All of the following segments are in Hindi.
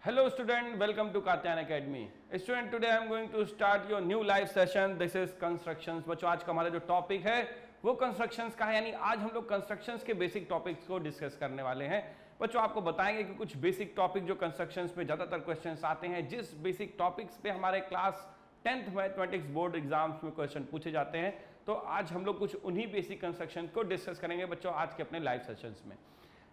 Hello student, welcome to Katyan Academy. Student, today I am going to start your new live session. This is constructions. बच्चों आज का हमारा जो टॉपिक है वो कंस्ट्रक्शंस का है, यानी आज हम लोग कंस्ट्रक्शंस के बेसिक टॉपिक्स को डिस्कस करने वाले हैं। बच्चों आपको बताएंगे कि कुछ बेसिक टॉपिक जो कंस्ट्रक्शंस में ज़्यादातर क्वेश्चंस आते हैं, जिस बेसिक टॉपिक्स पे हमारे class 10th mathematics board exams में क्वेश्चन पूछे जाते हैं, तो आज हम लोग कुछ उन्हीं बेसिक कंस्ट्रक्शन को डिस्कस करेंगे बच्चों आज के अपने लाइव सेशंस में।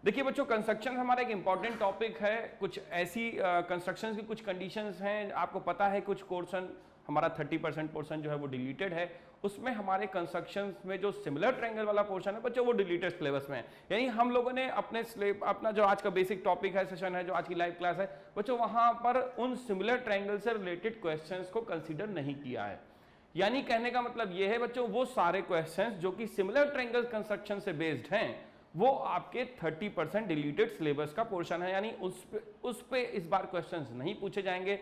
देखिए बच्चों, कंस्ट्रक्शन हमारा एक इंपॉर्टेंट टॉपिक है। कुछ ऐसी कंस्ट्रक्शन की कुछ कंडीशंस हैं, आपको पता है कुछ पोर्शन हमारा 30% पोर्शन जो है वो डिलीटेड है, उसमें हमारे कंस्ट्रक्शंस में जो सिमिलर ट्रायंगल वाला पोर्शन है बच्चों वो डिलीटेड सिलेबस में है। यानी हम लोगों ने अपना जो आज का बेसिक टॉपिक है, सेशन है, जो आज की लाइव क्लास है बच्चों, वहां पर उन सिमिलर ट्रायंगल से रिलेटेड क्वेश्चंस को कंसीडर नहीं किया है। यानी कहने का मतलब ये है बच्चों, वो सारे क्वेश्चंस जो कि सिमिलर ट्रायंगल कंस्ट्रक्शन से बेस्ड हैं वो आपके 30% डिलीटेड सिलेबस का पोर्शन है, यानी उस पे इस बार क्वेश्चंस नहीं पूछे जाएंगे।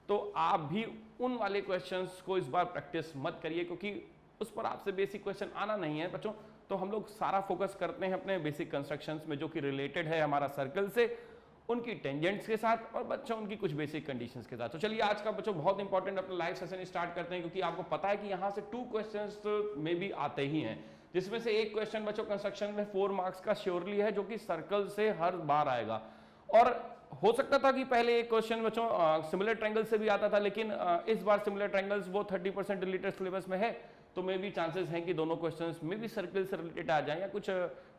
तो आप भी उन वाले क्वेश्चंस को इस बार प्रैक्टिस मत करिए, क्योंकि उस पर आपसे बेसिक क्वेश्चन आना नहीं है बच्चों। तो हम लोग सारा फोकस करते हैं अपने बेसिक कंस्ट्रक्शंस में, जो कि रिलेटेड है हमारा सर्कल से, उनकी टेंजेंट्स के साथ और बच्चों उनकी कुछ बेसिक कंडीशंस के साथ। तो चलिए आज का बच्चों बहुत इंपॉर्टेंट अपना लाइव सेशन स्टार्ट करते हैं, क्योंकि आपको पता है कि यहाँ से 2 क्वेश्चंस में भी आते ही हैं, जिसमें से एक क्वेश्चन बच्चों कंस्ट्रक्शन में 4 मार्क्स का श्योरली है, जो कि सर्कल से हर बार आएगा। और हो सकता था कि पहले एक क्वेश्चन बच्चों सिमिलर ट्रायंगल से भी आता था, लेकिन इस बार सिमिलर ट्रायंगल्स वो 30% डिलीटेड सिलेबस में है, तो मे भी चांसेस हैं कि दोनों क्वेश्चंस में भी सर्कल से रिलेटेड आ जाए, या कुछ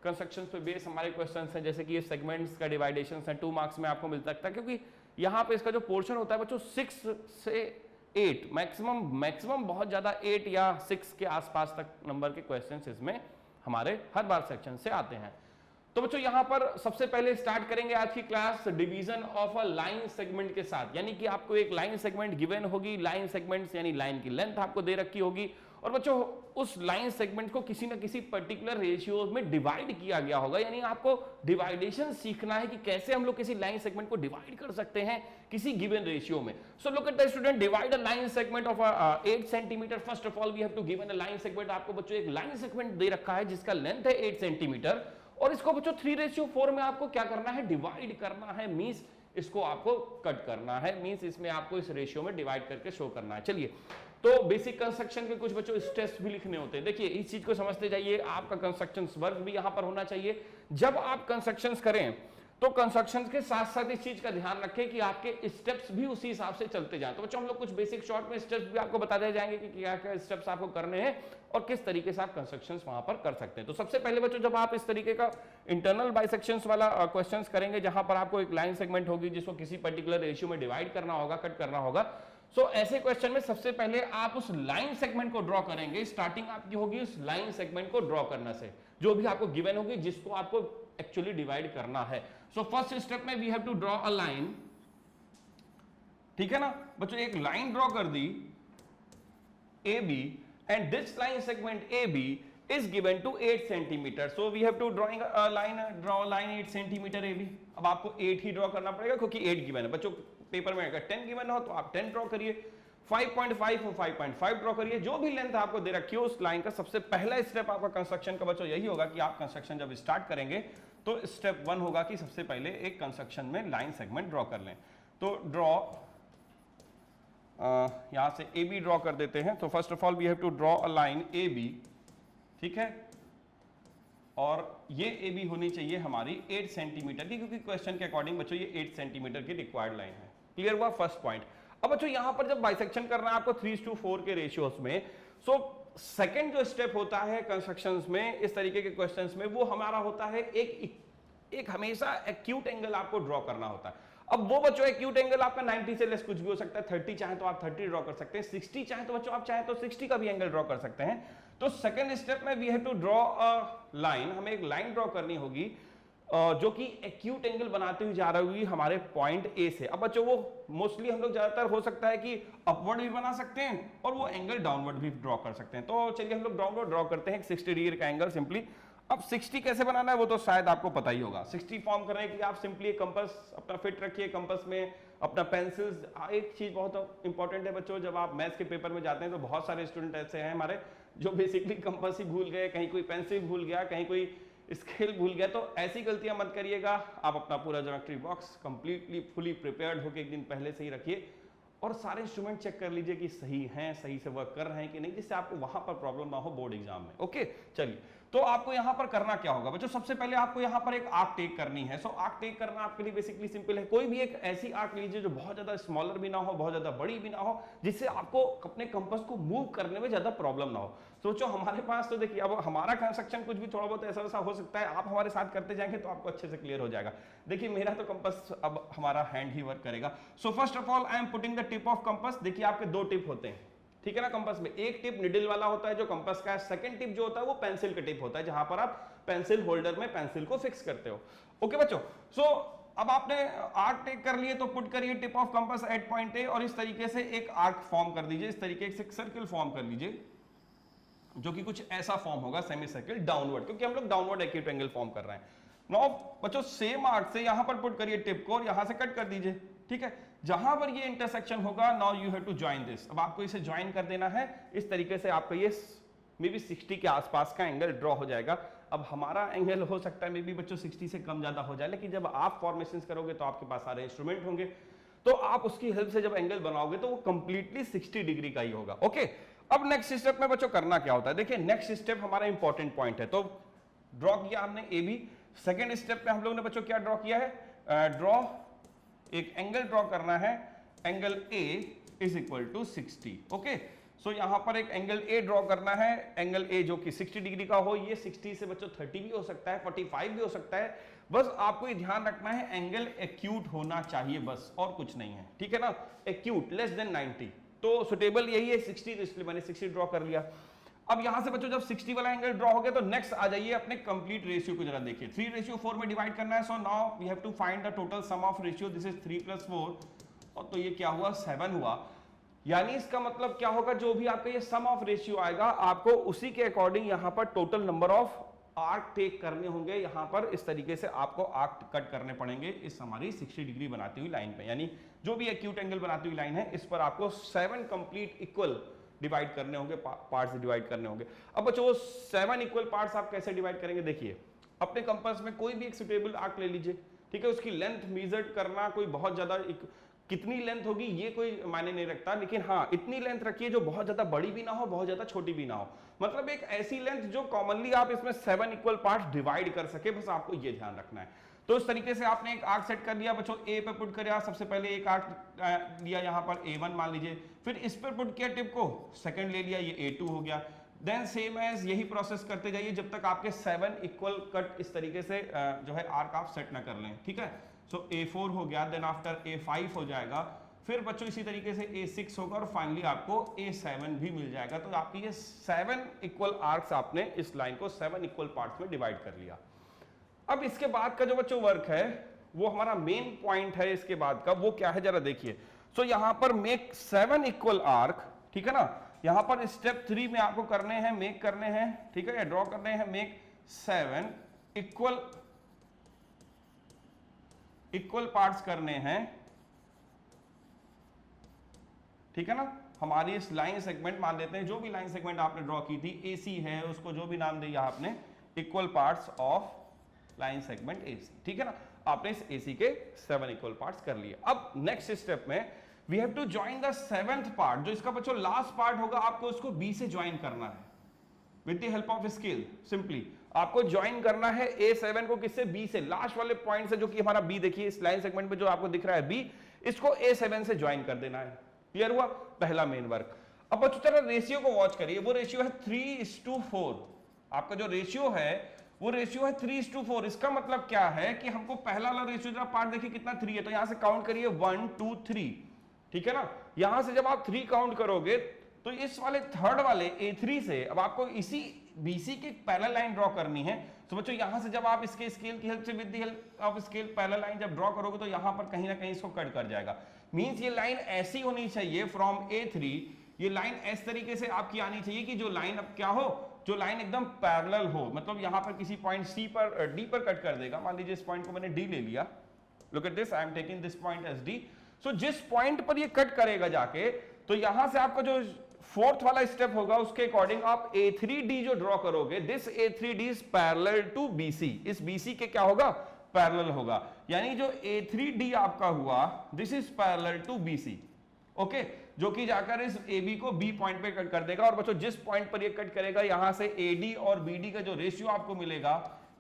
कंस्ट्रक्शन पे बेस हमारे क्वेश्चंस हैं, जैसे कि ये सेगमेंट्स का डिवाइडेशन है 2 मार्क्स में आपको मिल सकता है, क्योंकि यहाँ पे इसका जो पोर्शन होता है बच्चों 6 से 8 मैक्सिमम बहुत ज्यादा 8 या 6 के आसपास तक नंबर के क्वेश्चंस इसमें हमारे हर बार सेक्शन से आते हैं। तो बच्चों यहां पर सबसे पहले स्टार्ट करेंगे आज की class division of a line segment के साथ। यानी कि आपको एक लाइन सेगमेंट गिवन होगी, लाइन सेगमेंट्स यानी लाइन की लेंथ आपको दे रखी होगी, और बच्चों उस लाइन सेगमेंट को किसी ना किसी पर्टिकुलर रेशियो में डिवाइड किया गया होगा। यानी आपको डिवाइडेशन सीखना है कि कैसे हम लोग किसी लाइन सेगमेंट को डिवाइड कर सकते हैं किसी गिवन रेशियो में। So look at the student, divide a line segment of 8 centimetre. First of all we have to given a line segment. आपको बच्चों एक लाइन सेगमेंट दे रखा है जिसका लेंथ है 8 सेंटीमीटर, और इसको बच्चों 3:4 में आपको क्या करना है, डिवाइड करना है। मींस इसको आपको कट करना है, मींस इसमें आपको इस रेशियो में डिवाइड करके शो करना है। चलिए, तो बेसिक कंस्ट्रक्शन के कुछ बच्चों स्टेप्स भी लिखने होते हैं। देखिए इस चीज को समझते जाइए, आपका कंस्ट्रक्शन वर्क भी यहां पर होना चाहिए। जब आप कंस्ट्रक्शन करें तो कंस्ट्रक्शन के साथ साथ इस चीज का ध्यान रखें कि आपके स्टेप्स भी उसी हिसाब से चलते जाएं। तो बच्चों हम लोग कुछ बेसिक शॉर्ट में स्टेप्स भी आपको बता दिए जाएंगे कि क्या क्या स्टेप्स आपको करने हैं और किस तरीके से आप कंस्ट्रक्शंस वहां पर कर सकते हैं। तो सबसे पहले बच्चों, जब आप इस तरीके का इंटरनल बाइसेक्शंस वाला क्वेश्चंस करेंगे, जहां पर आपको एक लाइन सेगमेंट होगी जिसको किसी पर्टिकुलर रेशियो में डिवाइड करना होगा, कट करना होगा, सो ऐसे क्वेश्चन में सबसे पहले आप उस लाइन सेगमेंट को ड्रॉ करेंगे। स्टार्टिंग आपकी होगी उस लाइन सेगमेंट को ड्रॉ करने से, जो भी आपको गिवन होगी, जिसको आपको एक्चुअली डिवाइड करना है। सो फर्स्ट स्टेप में we have to draw a line. ठीक है ना बच्चों, एक लाइन ड्रॉ कर दी A B, and this line segment A B is given to 8 centimetre. So we have to drawing draw line 8 centimetre A B. अब आपको 8 ही ड्रॉ करना पड़ेगा, क्योंकि 8 गिवन है बच्चों। पेपर में अगर 10 गिवन हो तो आप 10 ड्रॉ करिए, 5.5 और 5.5 ड्रॉ करिए। जो भी लेंथ आपको दे रखी हो उस लाइन का सबसे पहला स्टेप आपका कंस्ट्रक्शन का बच्चों यही होगा कि आप कंस्ट्रक्शन जब स्टार्ट करेंगे तो स्टेप 1 होगा कि सबसे पहले एक कंस्ट्रक्शन में लाइन सेगमेंट ड्रॉ कर लें। तो ड्रॉ यहां से ए बी ड्रॉ कर देते हैं। तो first of all we have to draw a line A B. ठीक है, और ये ए बी होनी चाहिए हमारी 8 सेंटीमीटर की, क्योंकि क्वेश्चन के अकॉर्डिंग बच्चों ये 8 सेंटीमीटर की रिक्वायर्ड लाइन है। क्लियर हुआ फर्स्ट पॉइंट। अब बच्चों यहां पर जब बाइसेक्शन करना है आपको 3:4 के रेशियोस में, सो सेकंड जो स्टेप होता है कंस्ट्रक्शंस में इस तरीके के क्वेश्चंस में, वो हमारा होता है एक हमेशा एक्यूट एंगल आपको ड्रॉ करना होता है। अब वो बच्चों एक्यूट एंगल आपका 90 से लेस कुछ भी हो सकता है। 30 चाहे तो आप 30 ड्रॉ कर सकते हैं, 60 चाहे तो बच्चों आप चाहे तो 60 का भी एंगल ड्रॉ कर सकते हैं। तो सेकंड स्टेप में we have to draw a line. हमें एक लाइन ड्रॉ करनी होगी जो कि एक्यूट एंगल बनाते हुए जा रही होगी हमारे पॉइंट ए से। अब बच्चों वो मोस्टली हम लोग ज्यादातर हो सकता है कि अपवर्ड भी बना सकते हैं और वो एंगल डाउनवर्ड भी ड्रॉ कर सकते हैं। तो चलिए हम लोग डाउनवर्ड ड्रॉ करते हैं 60 डिग्री का एंगल सिंपली। अब 60 कैसे बनाना है वो तो शायद आपको पता ही होगा। 60 फॉर्म करने के लिए आप सिंपली कंपास अपना फिट रखिए, कंपास में अपना पेंसिल्स। एक चीज बहुत इंपॉर्टेंट है बच्चों, जब आप मैथ्स के पेपर में जाते हैं तो बहुत सारे स्टूडेंट ऐसे हैं हमारे जो बेसिकली कंपास ही भूल गए, कहीं कोई पेंसिल भूल गया, कहीं कोई स्केल भूल गया, तो ऐसी गलतियां मत करिएगा। आप अपना पूरा geometry box completely fully prepared होकर एक दिन पहले से ही रखिए और सारे इंस्ट्रूमेंट चेक कर लीजिए कि सही हैं, सही से वर्क कर रहे हैं कि नहीं, जिससे आपको वहां पर प्रॉब्लम ना हो बोर्ड एग्जाम में। ओके, चलिए, तो आपको यहां पर करना क्या होगा बच्चों, सबसे पहले आपको यहां पर एक आर्क टेक करनी है। सो आर्क टेक करना आपके लिए बेसिकली सिंपल है। कोई भी एक ऐसी आर्क लीजिए जो बहुत ज्यादा स्मॉलर भी ना हो, बहुत ज्यादा बड़ी भी ना हो, जिससे आपको अपने कंपास को मूव करने में ज्यादा प्रॉब्लम ना हो। सोचो हमारे पास तो देखिए, अब हमारा कंस्ट्रक्शन कुछ भी थोड़ा बहुत ऐसा वैसा हो सकता है, आप हमारे साथ करते जाएंगे तो आपको अच्छे से क्लियर हो जाएगा। देखिए मेरा तो कंपास अब हमारा हैंड ही वर्क करेगा। सो first of all I am putting the tip of compass. देखिए आपके दो टिप होते हैं, ठीक है ना, कंपास में। एक टिप निडल वाला होता है जो कंपास का है, सेकंड टिप जो होता है वो पेंसिल का टिप होता है, जहां पर आप पेंसिल होल्डर में पेंसिल को फिक्स करते हो। ओके बच्चों, सो अब आपने आर्क टेक कर लिए तो पुट करिए tip of compass at point A और इस तरीके से एक आर्क फॉर्म कर दीजिए, इस तरीके से एक सर्किल फॉर्म कर लीजिए जो कि कुछ ऐसा फॉर्म होगा, सेमी सर्किल डाउनवर्ड, क्योंकि हम लोग डाउनवर्ड एक्यूट एंगल फॉर्म कर रहे हैं। नाउ बच्चों सेम आर्क से यहां पर पुट करिए टिप को और यहां से कट कर दीजिए, ठीक है। जहां पर ये इंटरसेक्शन होगा, now you have to join this. अब आपको इसे ज्वाइन कर देना है, इस तरीके से आपका ये मे बी 60 के आसपास का एंगल ड्रॉ हो जाएगा। अब हमारा एंगल हो सकता है मे बी बच्चों 60 से कम ज्यादा हो जाए, लेकिन जब आप फॉर्मेशंस करोगे तो आपके पास सारे इंस्ट्रूमेंट होंगे, तो आप उसकी हेल्प से जब एंगल बनाओगे तो वो कंप्लीटली 60 डिग्री का ही होगा। ओके, अब नेक्स्ट स्टेप में बच्चों करना क्या होता है, देखिए नेक्स्ट स्टेप हमारा इंपॉर्टेंट पॉइंट है। तो ड्रॉ किया हमने ए बी, सेकेंड स्टेप में हम लोग ने बच्चों क्या ड्रॉ किया है, ड्रॉ एक एंगल ड्रॉ करना है, angle A is equal to 60। Okay, so यहां पर एक एंगल ए ड्रॉ करना है, एंगल ए जो कि 60 डिग्री का हो। ये 60 से बच्चों 30 भी हो सकता है, 45 भी हो सकता है। बस आपको ये ध्यान रखना है एंगल एक्यूट होना चाहिए, बस और कुछ नहीं है, ठीक है ना। एक्यूट लेस देन 90, तो सुटेबल यही है 60, तो इसलिए मैंने 60 ड्रॉ कर लिया। अब यहां से बच्चों जब 60 वाला एंगल ड्रॉ हो गया तो नेक्स्ट आ जाइए अपने कंप्लीट रेशियो को जरा देखिए। 3:4 में डिवाइड करना है। So now we have to find the total sum of ratio, this is 3 + 4, और तो ये क्या हुआ 7 हुआ। यानी इसका मतलब क्या होगा, जो भी आपका ये सम ऑफ रेशियो आएगा आपको उसी के अकॉर्डिंग यहां पर total number of arc take करने होंगे। यहां पर इस तरीके से आपको आर्क कट करने पड़ेंगे इस हमारी 60 डिग्री बनाती हुई लाइन पे, यानी जो भी एक्यूट एंगल बनाती हुई लाइन है इस पर आपको 7 कंप्लीट इक्वल डिवाइड करने होंगे, पार्ट्स डिवाइड करने होंगे। अब बच्चों वो 7 इक्वल पार्ट्स आप कैसे डिवाइड करेंगे, देखिए अपने कंपास में कोई भी एक सुटेबल आर्क ले लीजिए, ठीक है। उसकी लेंथ मेजर करना कोई बहुत ज्यादा कितनी लेंथ होगी ये कोई मायने नहीं रखता, लेकिन हाँ इतनी लेंथ रखिए जो बहुत ज्यादा बड़ी भी ना हो, बहुत ज्यादा छोटी भी ना हो, मतलब एक ऐसी लेंथ जो कॉमनली आप इसमें 7 इक्वल पार्ट्स डिवाइड कर सके, बस आपको ये ध्यान रखना है। तो इस तरीके से आपने एक आर्क सेट कर लिया बच्चों, ए पे पुट किया, सबसे पहले एक आर्क लिया यहाँ पर A1 मान लीजिए, फिर इस पर पुट किया टिप को, सेकंड ले लिया, ये A2 हो गया। देन सेम एज यही प्रोसेस करते जाइए जब तक आपके 7 इक्वल कट इस तरीके से जो है आर्क आप सेट ना कर लें, ठीक है। सो A4 हो गया, देन आफ्टर A5 हो जाएगा, फिर बच्चों इसी तरीके से A6 होगा और फाइनली आपको A7 भी मिल जाएगा। तो आपकी ये 7 इक्वल आर्क्स आपने इस लाइन को 7 इक्वल पार्ट्स में डिवाइड कर लिया। अब इसके बाद का जो बच्चों वर्क है वो हमारा मेन पॉइंट है इसके बाद का, वो क्या है जरा देखिए। सो यहां पर मेक 7 इक्वल आर्क, ठीक है ना। यहां पर स्टेप 3 में आपको करने हैं, मेक करने हैं, ठीक है, या ड्रॉ करने हैं, मेक 7 इक्वल पार्ट्स करने हैं, ठीक है ना। हमारी इस लाइन सेगमेंट मान लेते हैं, जो भी लाइन सेगमेंट आपने ड्रॉ की थी AC है, उसको जो भी नाम दिया आपने equal parts of line segment AC, ठीक है ना। आपने इस AC के 7 इक्वल पार्ट्स कर लिए। अब नेक्स्ट स्टेप में we have to join the 7th part, जो इसका बच्चों लास्ट पार्ट होगा, आपको उसको B से ज्वाइन करना है with the help of scale. Simply आपको ज्वाइन करना है A7 को किससे, B से, लास्ट वाले पॉइंट से, जो कि हमारा B देखिए इस लाइन सेगमेंट में जो आपको दिख रहा है B, इसको A7 से ज्वाइन कर देना है। क्लियर हुआ पहला मेन वर्क। अब बच्चों जरा रेशियो को वॉच करिए, वो रेशियो है 3:4। आपका जो रेशियो है वो रेशियो है 3:4। इसका मतलब क्या है कि हमको पहला वाला रेशियो जरा पार्ट देखिए कितना 3 है, तो यहां से काउंट करिए 1 2 3, ठीक है ना। यहां से जब आप 3 काउंट करोगे तो इस वाले थर्ड वाले A3 से अब आपको इसी BC की पैरेलल लाइन ड्रॉ करनी है। तो बच्चों यहां से जब आप इसके स्केल की हेल्प से, with the help of scale parallel line जब ड्रॉ करोगे तो यहां पर कहीं ना कहीं इसको कट कर जाएगा। मींस ये लाइन ऐसी होनी चाहिए फ्रॉम A3, ये लाइन इस तरीके से आपकी आनी चाहिए कि जो लाइन अब क्या हो, जो लाइन एकदम पैरेलल हो, मतलब यहां पर किसी पॉइंट C पर D पर कट कर देगा। मान लीजिए इस पॉइंट को मैंने D ले लिया, look at this, I am taking this point as D। सो जिस पॉइंट पर ये कट करेगा जाके, तो यहां से आपका जो फोर्थ वाला स्टेप होगा उसके अकॉर्डिंग आप A3D जो ड्रॉ करोगे, this A3D is parallel to BC, इस BC के क्या होगा, पैरेलल होगा, यानी जो A3D आपका हुआ this is parallel to BC, okay, जो कि जाकर इस AB को B पॉइंट पे कट कर देगा। और बच्चों जिस पॉइंट पर ये कट करेगा यहां से AD और BD का जो रेशियो आपको मिलेगा,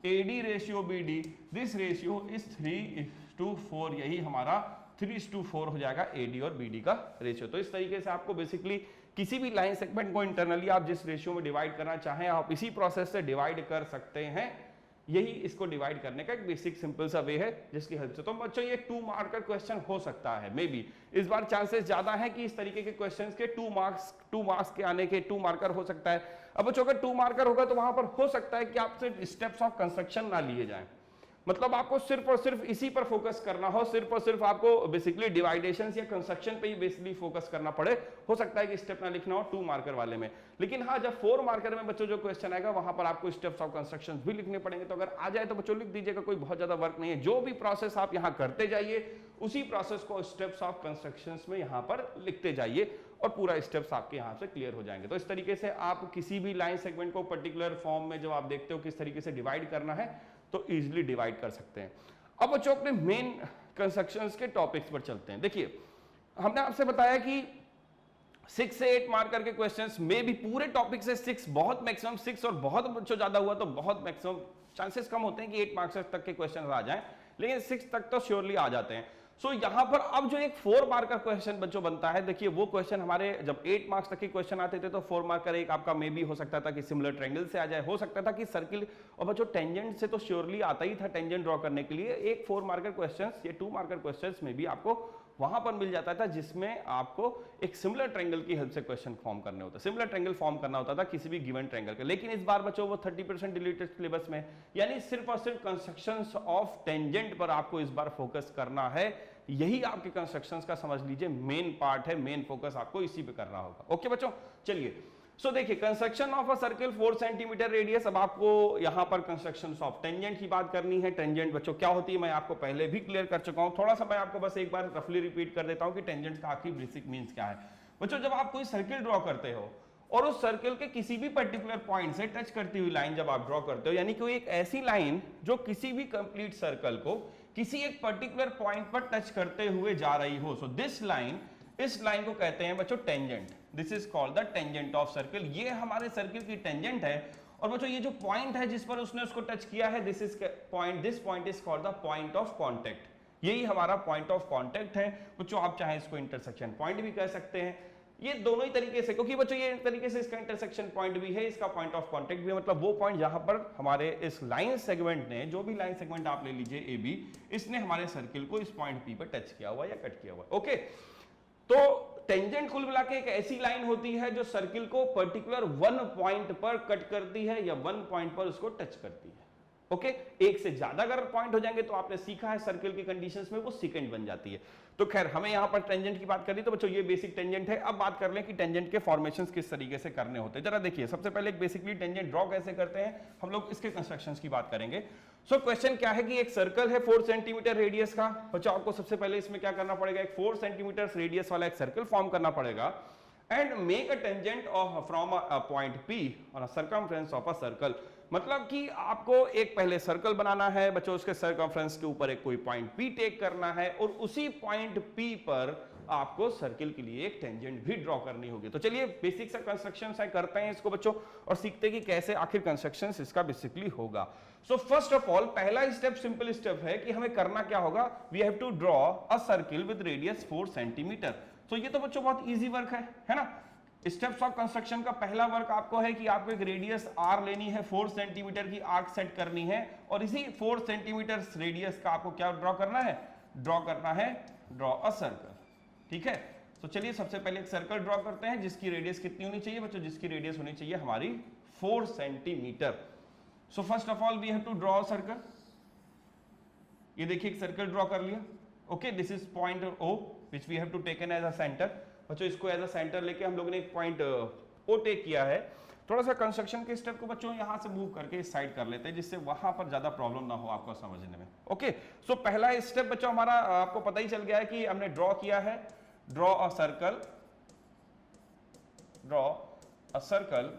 AD ratio BD, this ratio is 3:4, यही हमारा 3:4 हो जाएगा AD और BD का रेशियो। तो इस तरीके से आपको बेसिकली किसी भी लाइन सेगमेंट को इंटरनली आप जिस रेशियो में डिवाइड करना चाहें आप इसी प्रोसेस से डिवाइड कर सकते हैं। यही इसको डिवाइड करने का एक बेसिक सिंपल सा वे है जिसकी हेल्प से। तो बच्चों ये 2 मार्कर क्वेश्चन हो सकता है, मे बी इस बार चांसेस ज्यादा है कि इस तरीके के क्वेश्चंस के 2 मार्क्स के आने के 2 मार्कर हो सकता है। अब बच्चों अगर 2 मार्कर होगा तो वहां पर हो सकता है कि आपसे स्टेप्स ऑफ कंस्ट्रक्शन ना लिए जाएं, मतलब आपको सिर्फ और सिर्फ इसी पर फोकस करना हो, सिर्फ और सिर्फ आपको बेसिकली डिवाइडेशंस या कंस्ट्रक्शन पे ही बेसिकली फोकस करना पड़े। हो सकता है कि स्टेप ना लिखना हो 2 मार्कर वाले में, लेकिन हाँ जब 4 मार्कर में बच्चों जो क्वेश्चन आएगा वहां पर आपको स्टेप्स ऑफ कंस्ट्रक्शन भी लिखने पड़ेंगे। तो अगर आ जाए तो बच्चों लिख दीजिएगा, कोई बहुत ज्यादा वर्क नहीं है। जो भी प्रोसेस आप यहाँ करते जाइए उसी प्रोसेस को स्टेप्स ऑफ कंस्ट्रक्शन में यहाँ पर लिखते जाइए और पूरा स्टेप्स आपके यहाँ से क्लियर हो जाएंगे। तो इस तरीके से आप किसी भी लाइन सेगमेंट को पर्टिकुलर फॉर्म में जब आप देखते हो किस तरीके से डिवाइड करना है तो इजिली डिवाइड कर सकते हैं। अब बच्चों अपने मेन कंस्ट्रक्शंस के टॉपिक्स पर चलते हैं। देखिए हमने आपसे बताया कि 6 से 8 मार्कर के क्वेश्चंस में भी पूरे टॉपिक से 6, बहुत मैक्सिमम 6 और बहुत बच्चों ज्यादा हुआ तो बहुत मैक्सिमम चांसेस कम होते हैं कि 8 मार्क्स तक के क्वेश्चन आ जाएं, लेकिन 6 तक तो श्योरली आ जाते हैं। सो यहां पर अब जो एक 4 मार्क का क्वेश्चन बच्चों बनता है, देखिए वो क्वेश्चन हमारे जब 8 मार्क्स तक के क्वेश्चन आते थे तो 4 मार्क का एक आपका मे भी हो सकता था कि सिमिलर ट्रायंगल से आ जाए, हो सकता था कि सर्किल, और बच्चों टेंजेंट से तो श्योरली आता ही था टेंजेंट ड्रॉ करने के लिए। एक 4 मार्कर क्वेश्चंस ये 2 मार्कर क्वेश्चंस में भी आपको वहां पर मिल जाता था जिसमें आपको एक सिमिलर ट्रायंगल की हेल्प से क्वेश्चन फॉर्म करने होता, सिमिलर ट्रायंगल फॉर्म करना होता था किसी भी गिवन ट्रायंगल का। लेकिन इस बार बच्चों वो 30% डिलीटेड सिलेबस में, यानी सिर्फ और सिर्फ कंस्ट्रक्शंस ऑफ टेंजेंट पर आपको इस बार फोकस करना है। यही आपके कंस्ट्रक्शंस का समझ लीजिए मेन पार्ट है, मेन फोकस आपको इसी पे करना होगा। ओके बच्चों चलिए, सो देखिए construction of a circle 4 centimetre radius. अब आपको यहां पर कंस्ट्रक्शन ऑफ टेंजेंट की बात करनी है। टेंजेंट बच्चों क्या होती है मैं आपको पहले भी क्लियर कर चुका हूं, थोड़ा सा मैं आपको बस एक बार रफली रिपीट कर देता हूं कि टेंजेंट का आखिर बेसिक मींस क्या है। बच्चों जब आप कोई सर्किल ड्रॉ करते हो और उस सर्किल के किसी भी पर्टिकुलर पॉइंट से टच करती हुई लाइन जब आप ड्रॉ करते हो, यानी कोई एक ऐसी लाइन जो किसी भी कंप्लीट सर्कल को किसी एक पर्टिकुलर पॉइंट पर टच करते हुए जा रही हो, सो दिस लाइन, इस लाइन को कहते हैं बच्चों tangent. This is called the tangent of circle. ये हमारे सर्किल की टेंजेंट है। और बच्चों ये जो पॉइंट है जिस पर उसने उसको टच किया है, this point is called the point of contact. यही हमारा पॉइंट ऑफ कांटेक्ट है बच्चों। आप चाहे इसको इंटरसेक्शन पॉइंट भी कह सकते हैं, ये दोनों ही तरीके से, क्योंकि बच्चों ये तरीके से इसका इंटरसेक्शन पॉइंट भी है, इसका पॉइंट ऑफ कांटेक्ट भी है। मतलब वो पॉइंट जहां पर हमारे इस लाइन सेगमेंट ने, जो भी लाइन सेगमेंट आप ले लीजिए AB, इसने हमारे सर्किल को इस पॉइंट P पर टच किया हुआ या कट किया हुआ। ओके, तो टेंजेंट कुल मिला के एक ऐसी लाइन होती है जो सर्किल को पर्टिकुलर 1 पॉइंट पर कट करती है या 1 पॉइंट पर उसको टच करती है। ओके, एक से ज्यादा अगर पॉइंट हो जाएंगे तो आपने सीखा है सर्किल की कंडीशंस में वो सेकंड बन जाती है। तो खैर हमें यहां पर टेंजेंट की बात करी तो बच्चों ये बेसिक टेंजेंट है। अब बात कर लें कि टेंजेंट के फॉर्मेशंस किस तरीके से करने होते हैं। जरा देखिए, सबसे पहले एक बेसिकली टेंजेंट ड्रॉ कैसे करते हैं हम लोग, इसके कंस्ट्रक्शंस की बात करेंगे। सो क्वेश्चन क्या है कि एक सर्कल है 4 सेंटीमीटर रेडियस का। बच्चों आपको सबसे पहले इसमें क्या करना पड़ेगा, एक 4 सेंटीमीटर रेडियस वाला एक सर्कल फॉर्म करना पड़ेगा and make a tangent of from a point P on a circumference of a circle. मतलब कि आपको एक पहले सर्कल बनाना है बच्चों, उसके सर्कमफ्रेंस के ऊपर एक कोई पॉइंट P टेक करना है और उसी पॉइंट P पर आपको सर्किल के लिए एक टेंजेंट भी ड्रॉ करनी होगी। तो चलिए बेसिक सा कंस्ट्रक्शन करते हैं इसको बच्चों और सीखते हैं कि कैसे आखिर कंस्ट्रक्शन इसका बेसिकली होगा। सो फर्स्ट ऑफ ऑल पहला स्टेप सिंपल स्टेप है कि हमें करना क्या होगा, we have to draw a circle with radius 4 centimetre. तो ये तो बच्चों बहुत इजी वर्क है ना। स्टेप्स ऑफ कंस्ट्रक्शन का पहला वर्क आपको है कि आपको एक रेडियस r लेनी है, 4 सेंटीमीटर की आर्क सेट करनी है और इसी 4 सेंटीमीटर रेडियस का आपको क्या ड्रॉ करना है, ड्रॉ अ सर्कल। ठीक है, तो चलिए सबसे पहले एक सर्कल ड्रॉ करते हैं जिसकी रेडियस कितनी होनी चाहिए बच्चों, जिसकी रेडियस होनी चाहिए हमारी 4 centimetre. So first of all we have to draw a circle. ये देखिए एक सर्कल ड्रॉ कर लिया। Okay, this is point O which we have to taken as a centre. बच्चों इसको एज अ सेंटर लेके हम लोगों ने एक पॉइंट O टेक किया है। थोड़ा सा कंस्ट्रक्शन के स्टेप को बच्चों यहां से मूव करके इस साइड कर लेते हैं जिससे वहां पर ज्यादा प्रॉब्लम ना हो आपको समझने में। ओके, सो पहला स्टेप बच्चों हमारा आपको पता ही चल गया है कि हमने ड्रॉ किया है, draw a circle draw a circle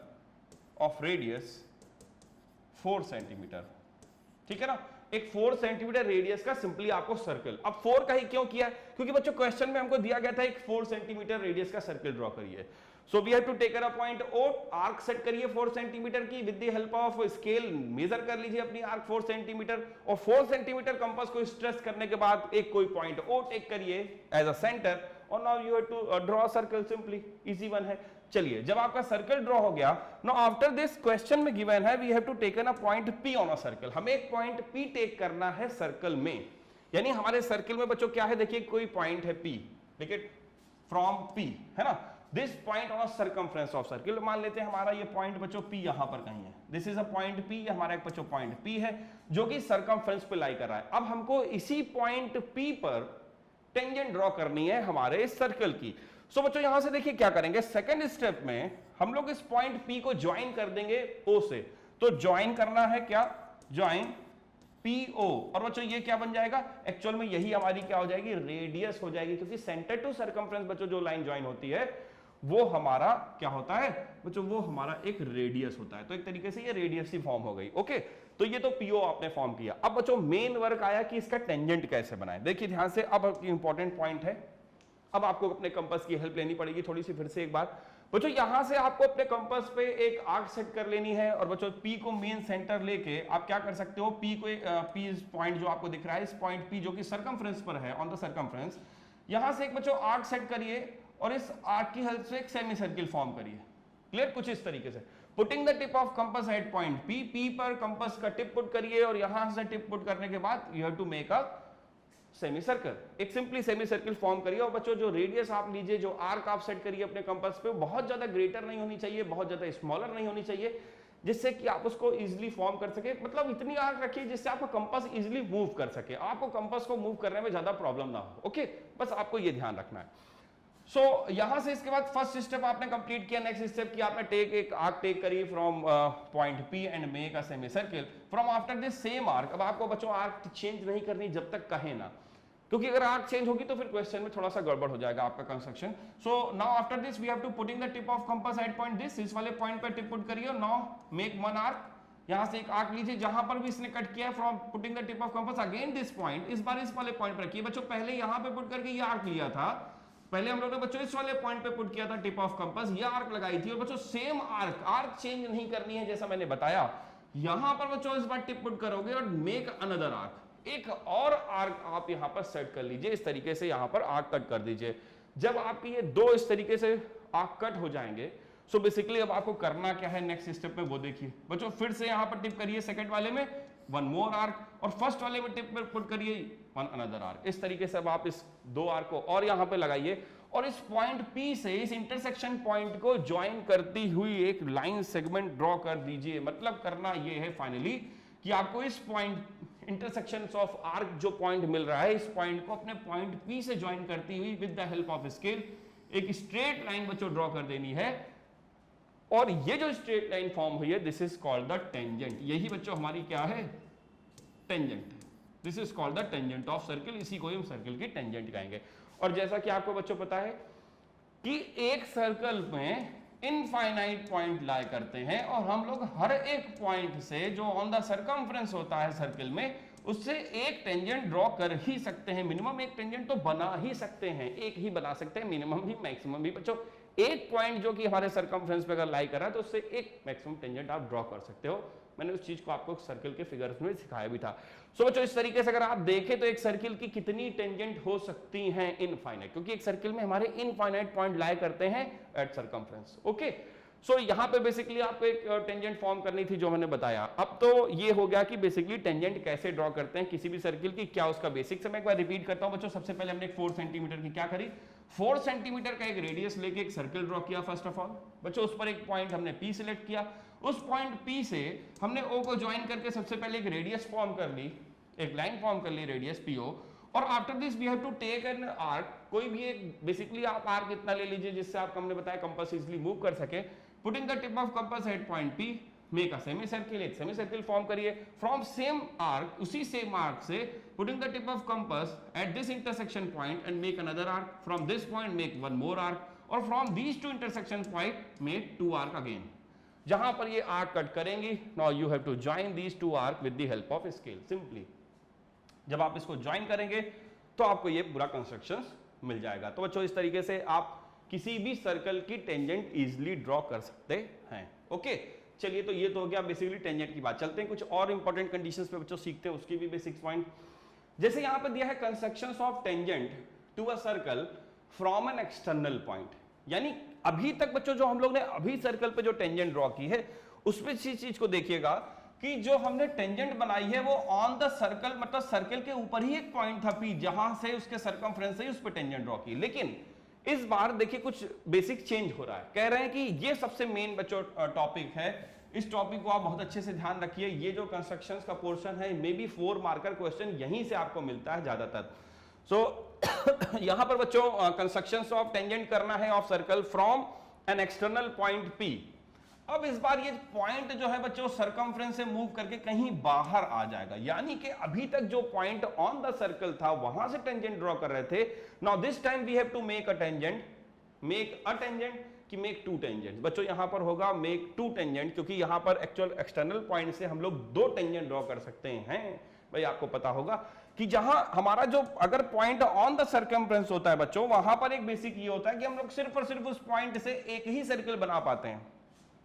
of radius 4 centimetre, ठीक है ना, एक 4 सेंटीमीटर रेडियस का सिंपली आपको सर्कल। अब 4 का ही क्यों किया, क्योंकि बच्चों क्वेश्चन में हमको दिया गया था एक 4 सेंटीमीटर रेडियस का सर्कल ड्रॉ करिए। So we have to take a point O, arc set करिए 4 सेंटीमीटर की, with the help of scale measure कर लीजिए अपनी आर्क 4 सेंटीमीटर, और 4 सेंटीमीटर कंपास को स्ट्रेस करने के बाद एक कोई पॉइंट ओ टेक करिए एज अ सेंटर, और now you have to draw circle, simply easy one है। चलिए, जब आपका सर्कल ड्रॉ हो गया, नाउ आफ्टर दिस क्वेश्चन में गिवन है we have to taken a point P on a circle, हमें एक पॉइंट P टेक करना है सर्कल में, यानी हमारे सर्कल में बच्चों क्या है, देखिए कोई पॉइंट है P, देखिए फ्रॉम P है ना, this point on circumference of circle, मान लेते हैं हमारा ये पॉइंट बच्चों P यहां पर कहीं है, this is a point P, हमारा एक बच्चों पॉइंट P है जो कि सर्कमफ्रेंस पे लाई कर रहा है। अब हमको इसी पॉइंट P पर टेंजेंट ड्रॉ करनी है हमारे इस सर्कल की। सो बच्चों यहां से देखिए क्या करेंगे, सेकंड स्टेप में हम लोग इस पॉइंट P को ज्वाइन कर देंगे O से, तो ज्वाइन करना है क्या, ज्वाइन PO, और बच्चों ये क्या बन जाएगा, एक्चुअल में यही हमारी क्या हो जाएगी, रेडियस हो जाएगी, क्योंकि सेंटर टू सर्कमफ्रेंस बच्चों जो लाइन ज्वाइन होती है वो हमारा क्या होता है बच्चों, वो हमारा एक रेडियस होता है, तो एक तरीके से ये रेडियस ही फॉर्म हो गई। ओके, तो ये तो PO आपने फॉर्म किया। अब बच्चों मेन वर्क आया कि इसका टेंजेंट कैसे बनाए। देखिए ध्यान से, अब इंपॉर्टेंट पॉइंट है, अब आपको अपने कंपास की हेल्प लेनी पड़ेगी थोड़ी सी, फिर से एक बार बच्चों यहां से आपको अपने कंपास पे एक आर्क सेट कर लेनी है, और बच्चों P को मेन सेंटर लेके आप क्या कर सकते हो, P को P पॉइंट जो आपको दिख रहा है, इस पॉइंट P जो कि सर्कमफ्रेंस पर है, ऑन द सर्कमफ्रेंस, यहां से एक बच्चों आर्क सेट करिए, और इस आर्क की हेल्प से एक सेमी सर्किल फॉर्म करिए। क्लियर, कुछ इस तरीके से, putting the tip of compass at point P पर कंपास का टिप पुट करिए, और यहां से टिप पुट करने के बाद you have to make a semi circle, एक सिंपली सेमी सर्किल फॉर्म करिए। और बच्चों जो रेडियस आप लीजिए, जो आर्क आप सेट करिए अपने कंपास पे, बहुत ज्यादा ग्रेटर नहीं होनी चाहिए, बहुत ज्यादा स्मॉलर नहीं होनी चाहिए, जिससे कि आप उसको इजीली फॉर्म कर सके, मतलब इतनी आर्क रखिए जिससे आपका कंपास इजीली मूव कर सके, आपको कंपास को मूव करने में ज्यादा प्रॉब्लम ना हो। ओके, बस आपको ये ध्यान रखना है। सो यहां से इसके बाद फर्स्ट स्टेप आपने कंप्लीट किया, नेक्स्ट स्टेप की आपने एक आर्क टेक करी from point P and make a semi circle from after this same arc. अब आपको बच्चों आर्क चेंज नहीं करनी जब तक कहे ना, क्योंकि अगर आर्क चेंज होगी तो फिर क्वेश्चन में थोड़ा सा गड़बड़ हो जाएगा आपका construction. So now after this we have to putting the tip of compass at point this, इस वाले पॉइंट पे टिप पुट करिए, नाउ मेक वन आर्क, यहां से एक आर्क लीजिए जहां पर भी इसने कट किया from putting the tip of compass again this point, इस बार इस वाले पॉइंट पर रखिए। बच्चों पहले यहां पे पुट करके ये आर्क लिया था, पहले हम लोगों ने बच्चों इस वाले पॉइंट पे पुट किया था टिप ऑफ कंपास, ये आर्क लगाई थी, और बच्चों सेम आर्क चेंज नहीं करनी है जैसा मैंने बताया। यहां पर बच्चों इस बार टिप पुट करोगे और मेक अनदर आर्क, एक और आर्क आप यहां पर सेट कर लीजिए, इस तरीके से यहां पर आर्क कट कर दीजिए। जब आपकी ये दो इस तरीके से आर्क कट हो जाएंगे, सो बेसिकली अब आपको करना क्या है नेक्स्ट स्टेप में वो देखिए। बच्चों फिर से यहां पर टिप करिए सेकंड वाले में वन मोर आर्क, और फर्स्ट वाले में टिप पर पुट करिए वन अनदर आर्क। इस तरीके से अब आप इस दो आर्क को और यहां पे लगाइए, और इस पॉइंट P से इस इंटरसेक्शन पॉइंट को ज्वाइन करती हुई एक लाइन सेगमेंट ड्रॉ कर दीजिए। मतलब करना ये है फाइनली कि आपको इस पॉइंट इंटरसेक्शन ऑफ आर्क जो पॉइंट मिल रहा है, इस पॉइंट को अपने पॉइंट P से ज्वाइन करती हुई with the help of scale एक स्ट्रेट लाइन बच्चों ड्रॉ कर देनी है। और ये जो स्ट्रेट लाइन फॉर्म हुई है, this is called the tangent. यही बच्चों हमारी क्या है, tangent. This is called the tangent of circle, इसी को हम सर्किल की टेंजेंट कहेंगे। और जैसा कि आपको बच्चों पता है कि एक सर्कल में इनफाइनाइट पॉइंट लाई करते हैं, और हम लोग हर एक पॉइंट से जो ऑन द सर्कमफ्रेंस होता है सर्कल में, उससे एक टेंजेंट ड्रॉ कर ही सकते हैं। मिनिमम एक टेंजेंट तो बना ही सकते हैं, एक ही बना सकते हैं, मिनिमम भी मैक्सिमम भी। बच्चों एक पॉइंट जो कि हमारे सर्कमफ्रेंस पे अगर लाई कर रहा है तो उससे एक मैक्सिमम टेंजेंट आप ड्रॉ कर सकते हो। मैंने उस चीज को आपको सर्कल के फिगर्स में सिखाया भी था। सो बच्चों इस तरीके से अगर आप देखें तो एक सर्कल की कितनी टेंजेंट हो सकती हैं इनफाइनाइट, क्योंकि एक सर्कल में हमारे इनफाइनाइट पॉइंट लाई करते हैं एट सर्कमफ्रेंस। ओके, सो यहां पे बेसिकली आपको एक टेंजेंट फॉर्म करनी थी जो मैंने बताया। अब तो ये हो गया कि बेसिकली टेंजेंट कैसे ड्रॉ करते हैं किसी भी सर्कल की, क्या उसका बेसिक से मैं एक बार रिपीट करता हूं बच्चों। सबसे पहले हमने 4 सेंटीमीटर की क्या करी, 4 सेंटीमीटर का एक रेडियस लेके एक सर्कल ड्रॉ किया फर्स्ट ऑफ ऑल। बच्चों उस पर एक पॉइंट हमने P सिलेक्ट किया, उस पॉइंट P से हमने O को ज्वाइन करके सबसे पहले एक रेडियस फॉर्म कर ली, एक लाइन फॉर्म कर ली रेडियस PO। और after this we have to take an arc, कोई भी एक बेसिकली आप आर्क इतना ले लीजिए जिससे आप हमने बताया कंपास इजीली मूव कर सके। Putting the tip of compass at point P, make a semi circle, एक सेमी सर्किल फॉर्म करिए फ्रॉम सेम आर्क, उसी सेम आर्क से putting the tip of compass at this intersection point and make another arc, from this point make one more arc, और from these two intersection point make two arc again. जहां पर ये आर्क कट करेंगे, now you have to join these two arc with the help of scale. Simply जब आप इसको ज्वाइन करेंगे तो आपको ये पूरा कंस्ट्रक्शन मिल जाएगा। तो बच्चों इस तरीके से आप किसी भी सर्कल की टेंजेंट इजीली ड्रॉ कर सकते हैं। ओके, चलिए तो ये तो हो गया बेसिकली टेंजेंट की बात। चलते हैं कुछ और इंपॉर्टेंट कंडीशंस पे बच्चों सीखते हैं, उसकी भी बेसिक्स पॉइंट। जैसे यहां पे दिया है constructions of tangent to a circle from an external point, यानी अभी तक बच्चों जो हम लोग ने अभी सर्कल पे जो टेंजेंट ड्रॉ की है उसमें इस चीज को देखिएगा कि जो हमने टेंजेंट बनाई है वो ऑन द सर्कल, मतलब सर्कल के ऊपर ही एक पॉइंट था P, जहां से उसके सर्कमफ्रेंस से उस पर टेंजेंट ड्रॉ की। लेकिन इस बार देखिए कुछ बेसिक चेंज हो रहा है। कह रहे हैं कि ये सबसे मेन बच्चों टॉपिक है, इस टॉपिक को आप बहुत अच्छे से ध्यान रखिए। ये जो कंस्ट्रक्शंस का पोर्शन है, मे बी 4 मार्कर क्वेश्चन यहीं से आपको मिलता है ज्यादातर। सो यहां पर बच्चों कंस्ट्रक्शंस ऑफ टेंजेंट करना है of circle from an external point P। अब इस बार ये पॉइंट जो है बच्चों सर्कमफ्रेंस से मूव करके कहीं बाहर आ जाएगा, यानी कि अभी तक जो पॉइंट ऑन द सर्कल था वहां से टेंजेंट ड्रॉ कर रहे थे। Now this time we have to make a tangent, make a tangent कि मेक टू टेंजेंट। बच्चों यहां पर होगा मेक टू टेंजेंट, क्योंकि यहां पर एक्चुअल एक्सटर्नल पॉइंट से हम लोग 2 टेंजेंट ड्रॉ कर सकते हैं। भाई आपको पता होगा कि जहां हमारा जो अगर पॉइंट ऑन द सर्कमफ्रेंस होता है बच्चों, वहां पर एक बेसिक ये होता है कि हम लोग सिर्फ और सिर्फ उस पॉइंट से एक ही सर्कल बना पाते हैं।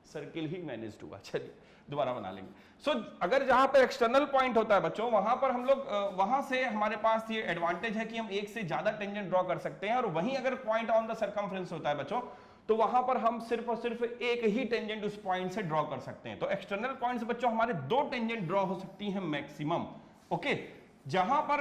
सर्किल ही मैनेज हुआ, चलिए दोबारा बना लेंगे। सो अगर जहां पर एक्सटर्नल पॉइंट होता है बच्चों, वहां पर हम लोग वहां से हमारे पास ये एडवांटेज है कि हम एक से ज्यादा टेंजेंट ड्रॉ कर सकते हैं। और वहीं अगर पॉइंट ऑन द सर्कमफ्रेंस होता है बच्चों, तो वहां पर हम सिर्फ और सिर्फ एक ही टेंजेंट उस पॉइंट से ड्रॉ कर सकते हैं। तो एक्सटर्नल पॉइंट से बच्चों हमारे 2 टेंजेंट ड्रॉ हो सकती हैं मैक्सिमम। ओके, जहां पर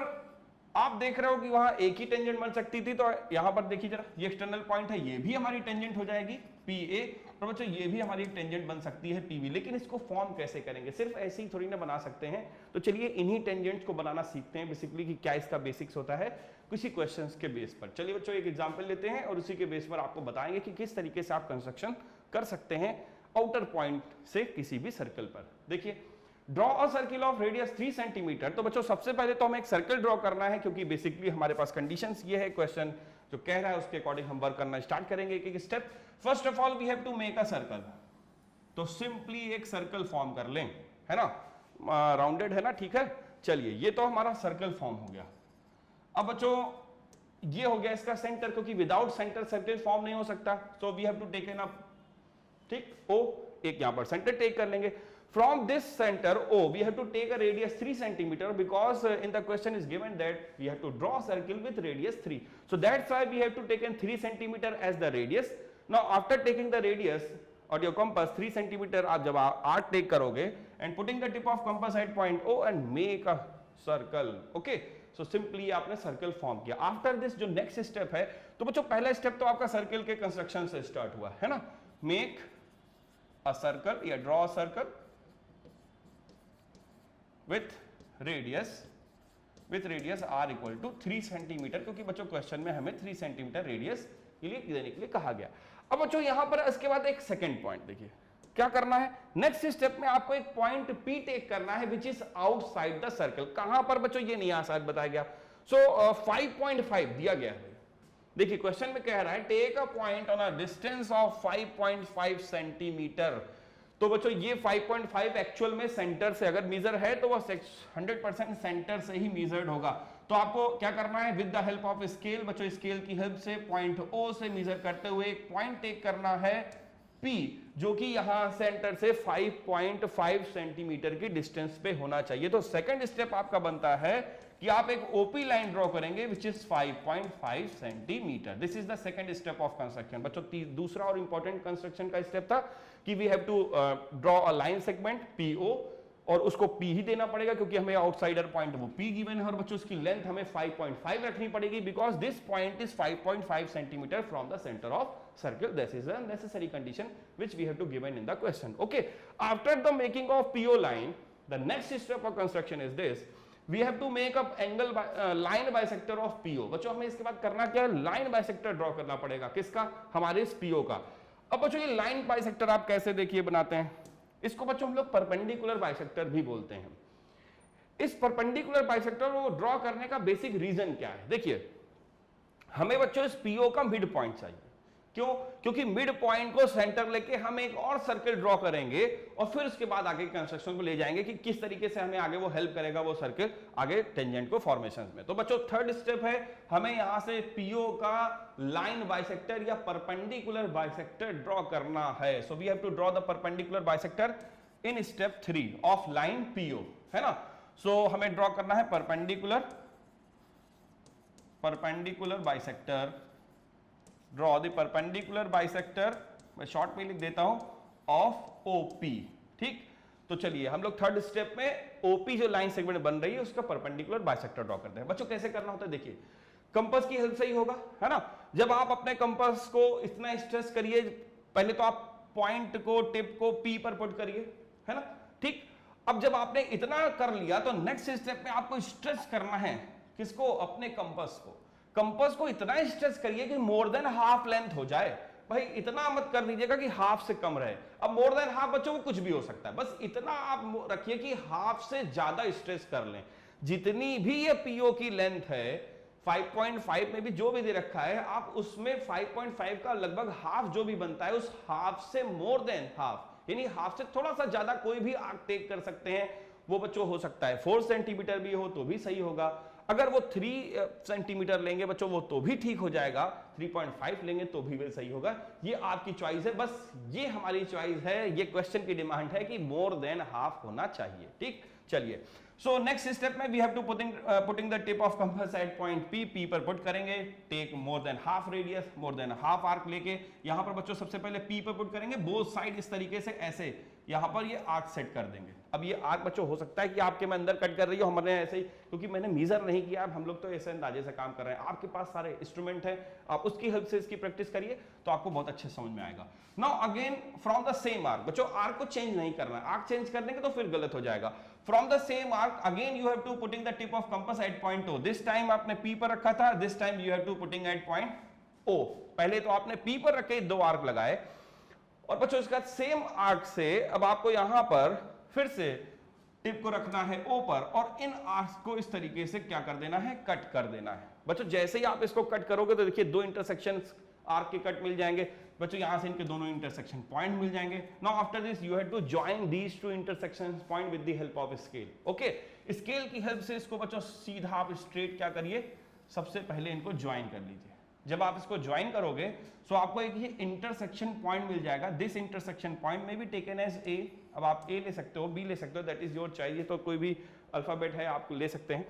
आप देख रहे हो कि वहां एक ही टेंजेंट बन सकती थी, तो यहां पर देखिए जरा, ये एक्सटर्नल पॉइंट है, ये भी हमारी टेंजेंट हो जाएगी PA, और बच्चों ये भी हमारी टेंजेंट बन सकती है PB। लेकिन इसको फॉर्म कैसे करेंगे, सिर्फ ऐसे ही थोड़ी ना बना सकते हैं। तो चलिए इन्हीं टेंजेंट्स को बनाना सीखते हैं बेसिकली कि क्या इसका बेसिक्स होता है किसी क्वेश्चंस के बेस पर। चलिए बच्चों एक एग्जांपल लेते हैं और उसी के बेस पर आपको बताएंगे कि किस तरीके से आप कंस्ट्रक्शन कर सकते हैं आउटर पॉइंट से किसी भी सर्कल पर। देखिए, draw a circle of radius 3 centimetre. तो बच्चों सबसे पहले तो हमें एक सर्कल ड्रॉ करना है, क्योंकि बेसिकली हमारे पास कंडीशंस ये है, क्वेश्चन जो कह रहा है उसके अकॉर्डिंग हम वर्क करना स्टार्ट करेंगे एक एक step. First of all we have to make a circle. तो सिंपली एक सर्कल फॉर्म कर लें, है ना, राउंडेड है ना, ठीक है। चलिए ये तो हमारा सर्कल फॉर्म हो गया। अब बच्चों ये हो गया इसका सेंटर, क्योंकि विदाउट सेंटर सर्कल फॉर्म नहीं हो सकता। So we have to take an up, ठीक, O, एक यहां पर सेंटर टेक कर लेंगे। From this center O, we have to take a radius 3 centimeter, because in the question is given that we have to draw a circle with radius 3. So that's why we have to take in 3 centimeter as the radius. Now after taking the radius or your compass 3 centimeter, आप जब R take करोगे and putting the tip of compass at point O and make a circle. Okay, so simply आपने circle form किया। After this जो next step है, तो बच्चों पहला step तो आपका circle के construction से start हुआ है ना, make a circle या draw a circle with radius r equal to 3 centimetre, क्योंकि बच्चों क्वेश्चन में हमें 3 सेंटीमीटर रेडियस के लिए देने के लिए कहा गया। अब बच्चों यहां पर इसके बाद एक सेकंड पॉइंट देखिए क्या करना है। नेक्स्ट स्टेप में आपको एक पॉइंट P टेक करना है which is outside the circle. कहां पर बच्चों ये नहीं आसान बताया गया। सो 5.5 दिया गया है। देखिए क्वेश्चन में कह रहा है take a point on a distance of 5.5 centimetre. तो बच्चों ये 5.5 एक्चुअल में सेंटर से अगर मीजर है तो वो 100% सेंटर से ही मीजर्ड होगा। तो आपको क्या करना है, with the help of scale, बच्चों स्केल की हेल्प से पॉइंट O से मीजर करते हुए एक पॉइंट टेक करना है P, जो कि यहां सेंटर से 5.5 सेंटीमीटर की डिस्टेंस पे होना चाहिए। तो सेकंड स्टेप आपका बनता है कि आप एक OP लाइन ड्रॉ करेंगे which is 5.5 centimetre. This is the second step of construction. बच्चों दूसरा और इंपॉर्टेंट कंस्ट्रक्शन का स्टेप था कि we have to draw a line segment PO, और उसको P ही देना पड़ेगा क्योंकि हमें आउटसाइडर पॉइंट वो P गिवन है, और बच्चों उसकी लेंथ हमें 5.5 रखनी पड़ेगी because this point is 5.5 centimetre from the centre of circle. This is a necessary condition which we have to given in the question. Okay, after the making of PO line, the next step of construction is this, we have to make up angle line bisector of PO। बच्चों हमें इसके बाद करना क्या है, लाइन बाइसेक्टर ड्रॉ करना पड़ेगा। किसका, हमारे इस PO का। अब बच्चों ये लाइन बाइसेक्टर आप कैसे देखिए बनाते हैं, इसको बच्चों हम लोग परपेंडिकुलर बाइसेक्टर भी बोलते हैं। इस परपेंडिकुलर बाइसेक्टर को ड्रॉ करने का बेसिक रीजन क्या है, देखिए हमें बच्चों इस PO का मिड पॉइंट चाहिए। क्यों? क्योंकि मिड पॉइंट को सेंटर लेके हम एक और सर्किल ड्रॉ करेंगे और फिर उसके बाद आगे कंस्ट्रक्शन को ले जाएंगे कि किस तरीके से हमें आगे वो हेल्प करेगा वो सर्किल आगे टेंजेंट को फॉर्मेशन में। तो बच्चों थर्ड स्टेप है, हमें यहां से पीओ का लाइन बाइसेक्टर या परपेंडिकुलर बाइसेक्टर ड्रॉ करना है। So we have to draw the perpendicular bisector in step 3 of line P O, है ना। सो हमें ड्रॉ करना है perpendicular bisector, draw the perpendicular bisector, मैं शॉर्ट में लिख देता हूं, ऑफ ओपी। ठीक, तो चलिए हम लोग थर्ड स्टेप में ओपी जो लाइन सेगमेंट बन रही है उसका परपेंडिकुलर बाइसेक्टर ड्रॉ करते हैं। बच्चों कैसे करना होता है, देखिए कंपास की हेल्प से ही होगा, है ना। जब आप अपने कंपास को इतना स्ट्रेस करिए, पहले तो आप पॉइंट को टिप को पी पर पुट करिए, है ना। ठीक, अब जब आपने इतना कर लिया तो नेक्स्ट स्टेप में आपको स्ट्रेस करना है किसको, अपने कंपास को। कंपास को इतना स्ट्रेच करिए कि मोर देन हाफ लेंथ हो जाए। भाई इतना मत कर दीजिएगा कि हाफ से कम रहे। अब मोर देन हाफ बच्चों को कुछ भी हो सकता है, बस इतना आप रखिए कि हाफ से ज्यादा स्ट्रेच कर लें। जितनी भी ये पीओ की लेंथ है 5.5 में भी जो भी दे रखा है, आप उसमें 5.5 का लगभग हाफ जो भी बनता है उस हाफ से मोर देन हाफ, यानी हाफ से थोड़ा सा ज्यादा कोई भी आर्क टेक कर सकते हैं। वो बच्चों हो सकता है 4 सेंटीमीटर भी हो तो भी सही होगा। अगर वो 3 सेंटीमीटर लेंगे बच्चों वो तो भी ठीक हो जाएगा, 3.5 लेंगे तो भी सही होगा। ये आपकी चॉइस है, बस ये हमारी चॉइस है, ये क्वेश्चन की डिमांड है कि मोर देन हाफ होना चाहिए। ठीक, चलिए सो नेक्स्ट स्टेप में we have to putting the tip of compass at point P पर पुट करेंगे। Take more than half radius, more than half arc लेके यहां पर बच्चों सबसे पहले पी पर पुट करेंगे, बोथ साइड इस तरीके से ऐसे यहां पर ये आर्क सेट कर देंगे। अब ये आर्क बच्चों हो सकता है कि आपके में अंदर कट कर रही हो, हमने ऐसे ही, क्योंकि मैंने मीजर नहीं किया, अब हम लोग तो ऐसे अंदाजे से काम कर रहे हैं। आपके पास सारे इंस्ट्रूमेंट है, आप उसकी हेल्प से इसकी प्रैक्टिस करिए तो आपको बहुत अच्छे समझ में आएगा। Now again from the same arc, बच्चों आर्क को चेंज नहीं करना है, आर्क चेंज कर देंगे तो फिर गलत हो जाएगा। From the same arc again you have to putting the tip of compass at point O. This time आपने पी पर रखा था, this time you have to putting at point O. पहले तो आपने पी पर रखे 2 आर्क लगाए और बच्चों इसका सेम आर्क से अब आपको यहां पर फिर से टिप को रखना है ओ पर और इन आर्क्स को इस तरीके से क्या कर देना है, कट कर देना है। बच्चों जैसे ही आप इसको कट करोगे तो देखिए 2 इंटरसेक्शन आर्क के कट मिल जाएंगे बच्चों, यहां से इनके दोनों इंटरसेक्शन पॉइंट मिल जाएंगे। Now after this you have to join these 2 intersection point with the help of scale. Okay, scale की हेल्प से इसको बच्चों सीधा आप स्ट्रेट क्या करिए, सबसे पहले इनको ज्वाइन कर लीजिए। जब आप इसको ज्वाइन करोगे तो आपको एक ये इंटरसेक्शन पॉइंट मिल जाएगा। दिस इंटरसेक्शन पॉइंट में भी टेकन एज ए, अब आप ए ले सकते हो, बी ले सकते हो, दैट इज योर चॉइस, ये तो कोई भी अल्फाबेट है आप ले सकते हैं।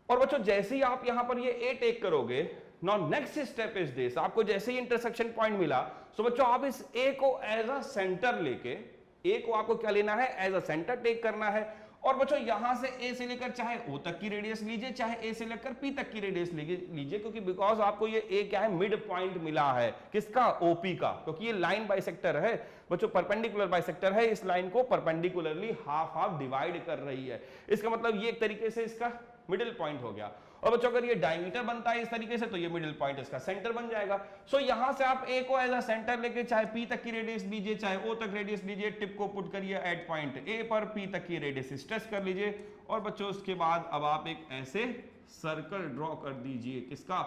और बच्चों जैसे ही आप यहां पर ये ए टेक करोगे, now next step is this, आपको जैसे ही इंटरसेक्शन पॉइंट मिला तो बच्चों आप इस ए को एज अ सेंटर लेके, ए को आपको क्या लेना है, एज अ सेंटर टेक करना है। और बच्चों यहां से ए से लेकर चाहे ओ तक की रेडियस लीजिए, चाहे ए से लेकर पी तक की रेडियस लीजिए, क्योंकि बिकॉज आपको ये ए क्या है, मिड पॉइंट मिला है, किसका, ओपी का, क्योंकि ये लाइन बाइसेक्टर है बच्चों, परपेंडिकुलर बाइसेक्टर है, इस लाइन को परपेंडिकुलरली हाफ हाफ डिवाइड कर रही है। इसका मतलब ये एक तरीके से इसका मिडिल पॉइंट हो गया। और बच्चों अगर ये डायमीटर बनता है इस तरीके से तो ये मिडिल पॉइंट इसका सेंटर बन जाएगा। सो यहां से आप ए को एज अ सेंटर लेके चाहे पी तक की रेडियस लीजिए, चाहे ओ तक रेडियस लीजिए, टिप को पुट करिए एट पॉइंट ए पर, पी तक की रेडियस स्ट्रेच कर लीजिए और बच्चों उसके बाद अब आप एक ऐसे सर्कल ड्रॉ कर दीजिए, किसका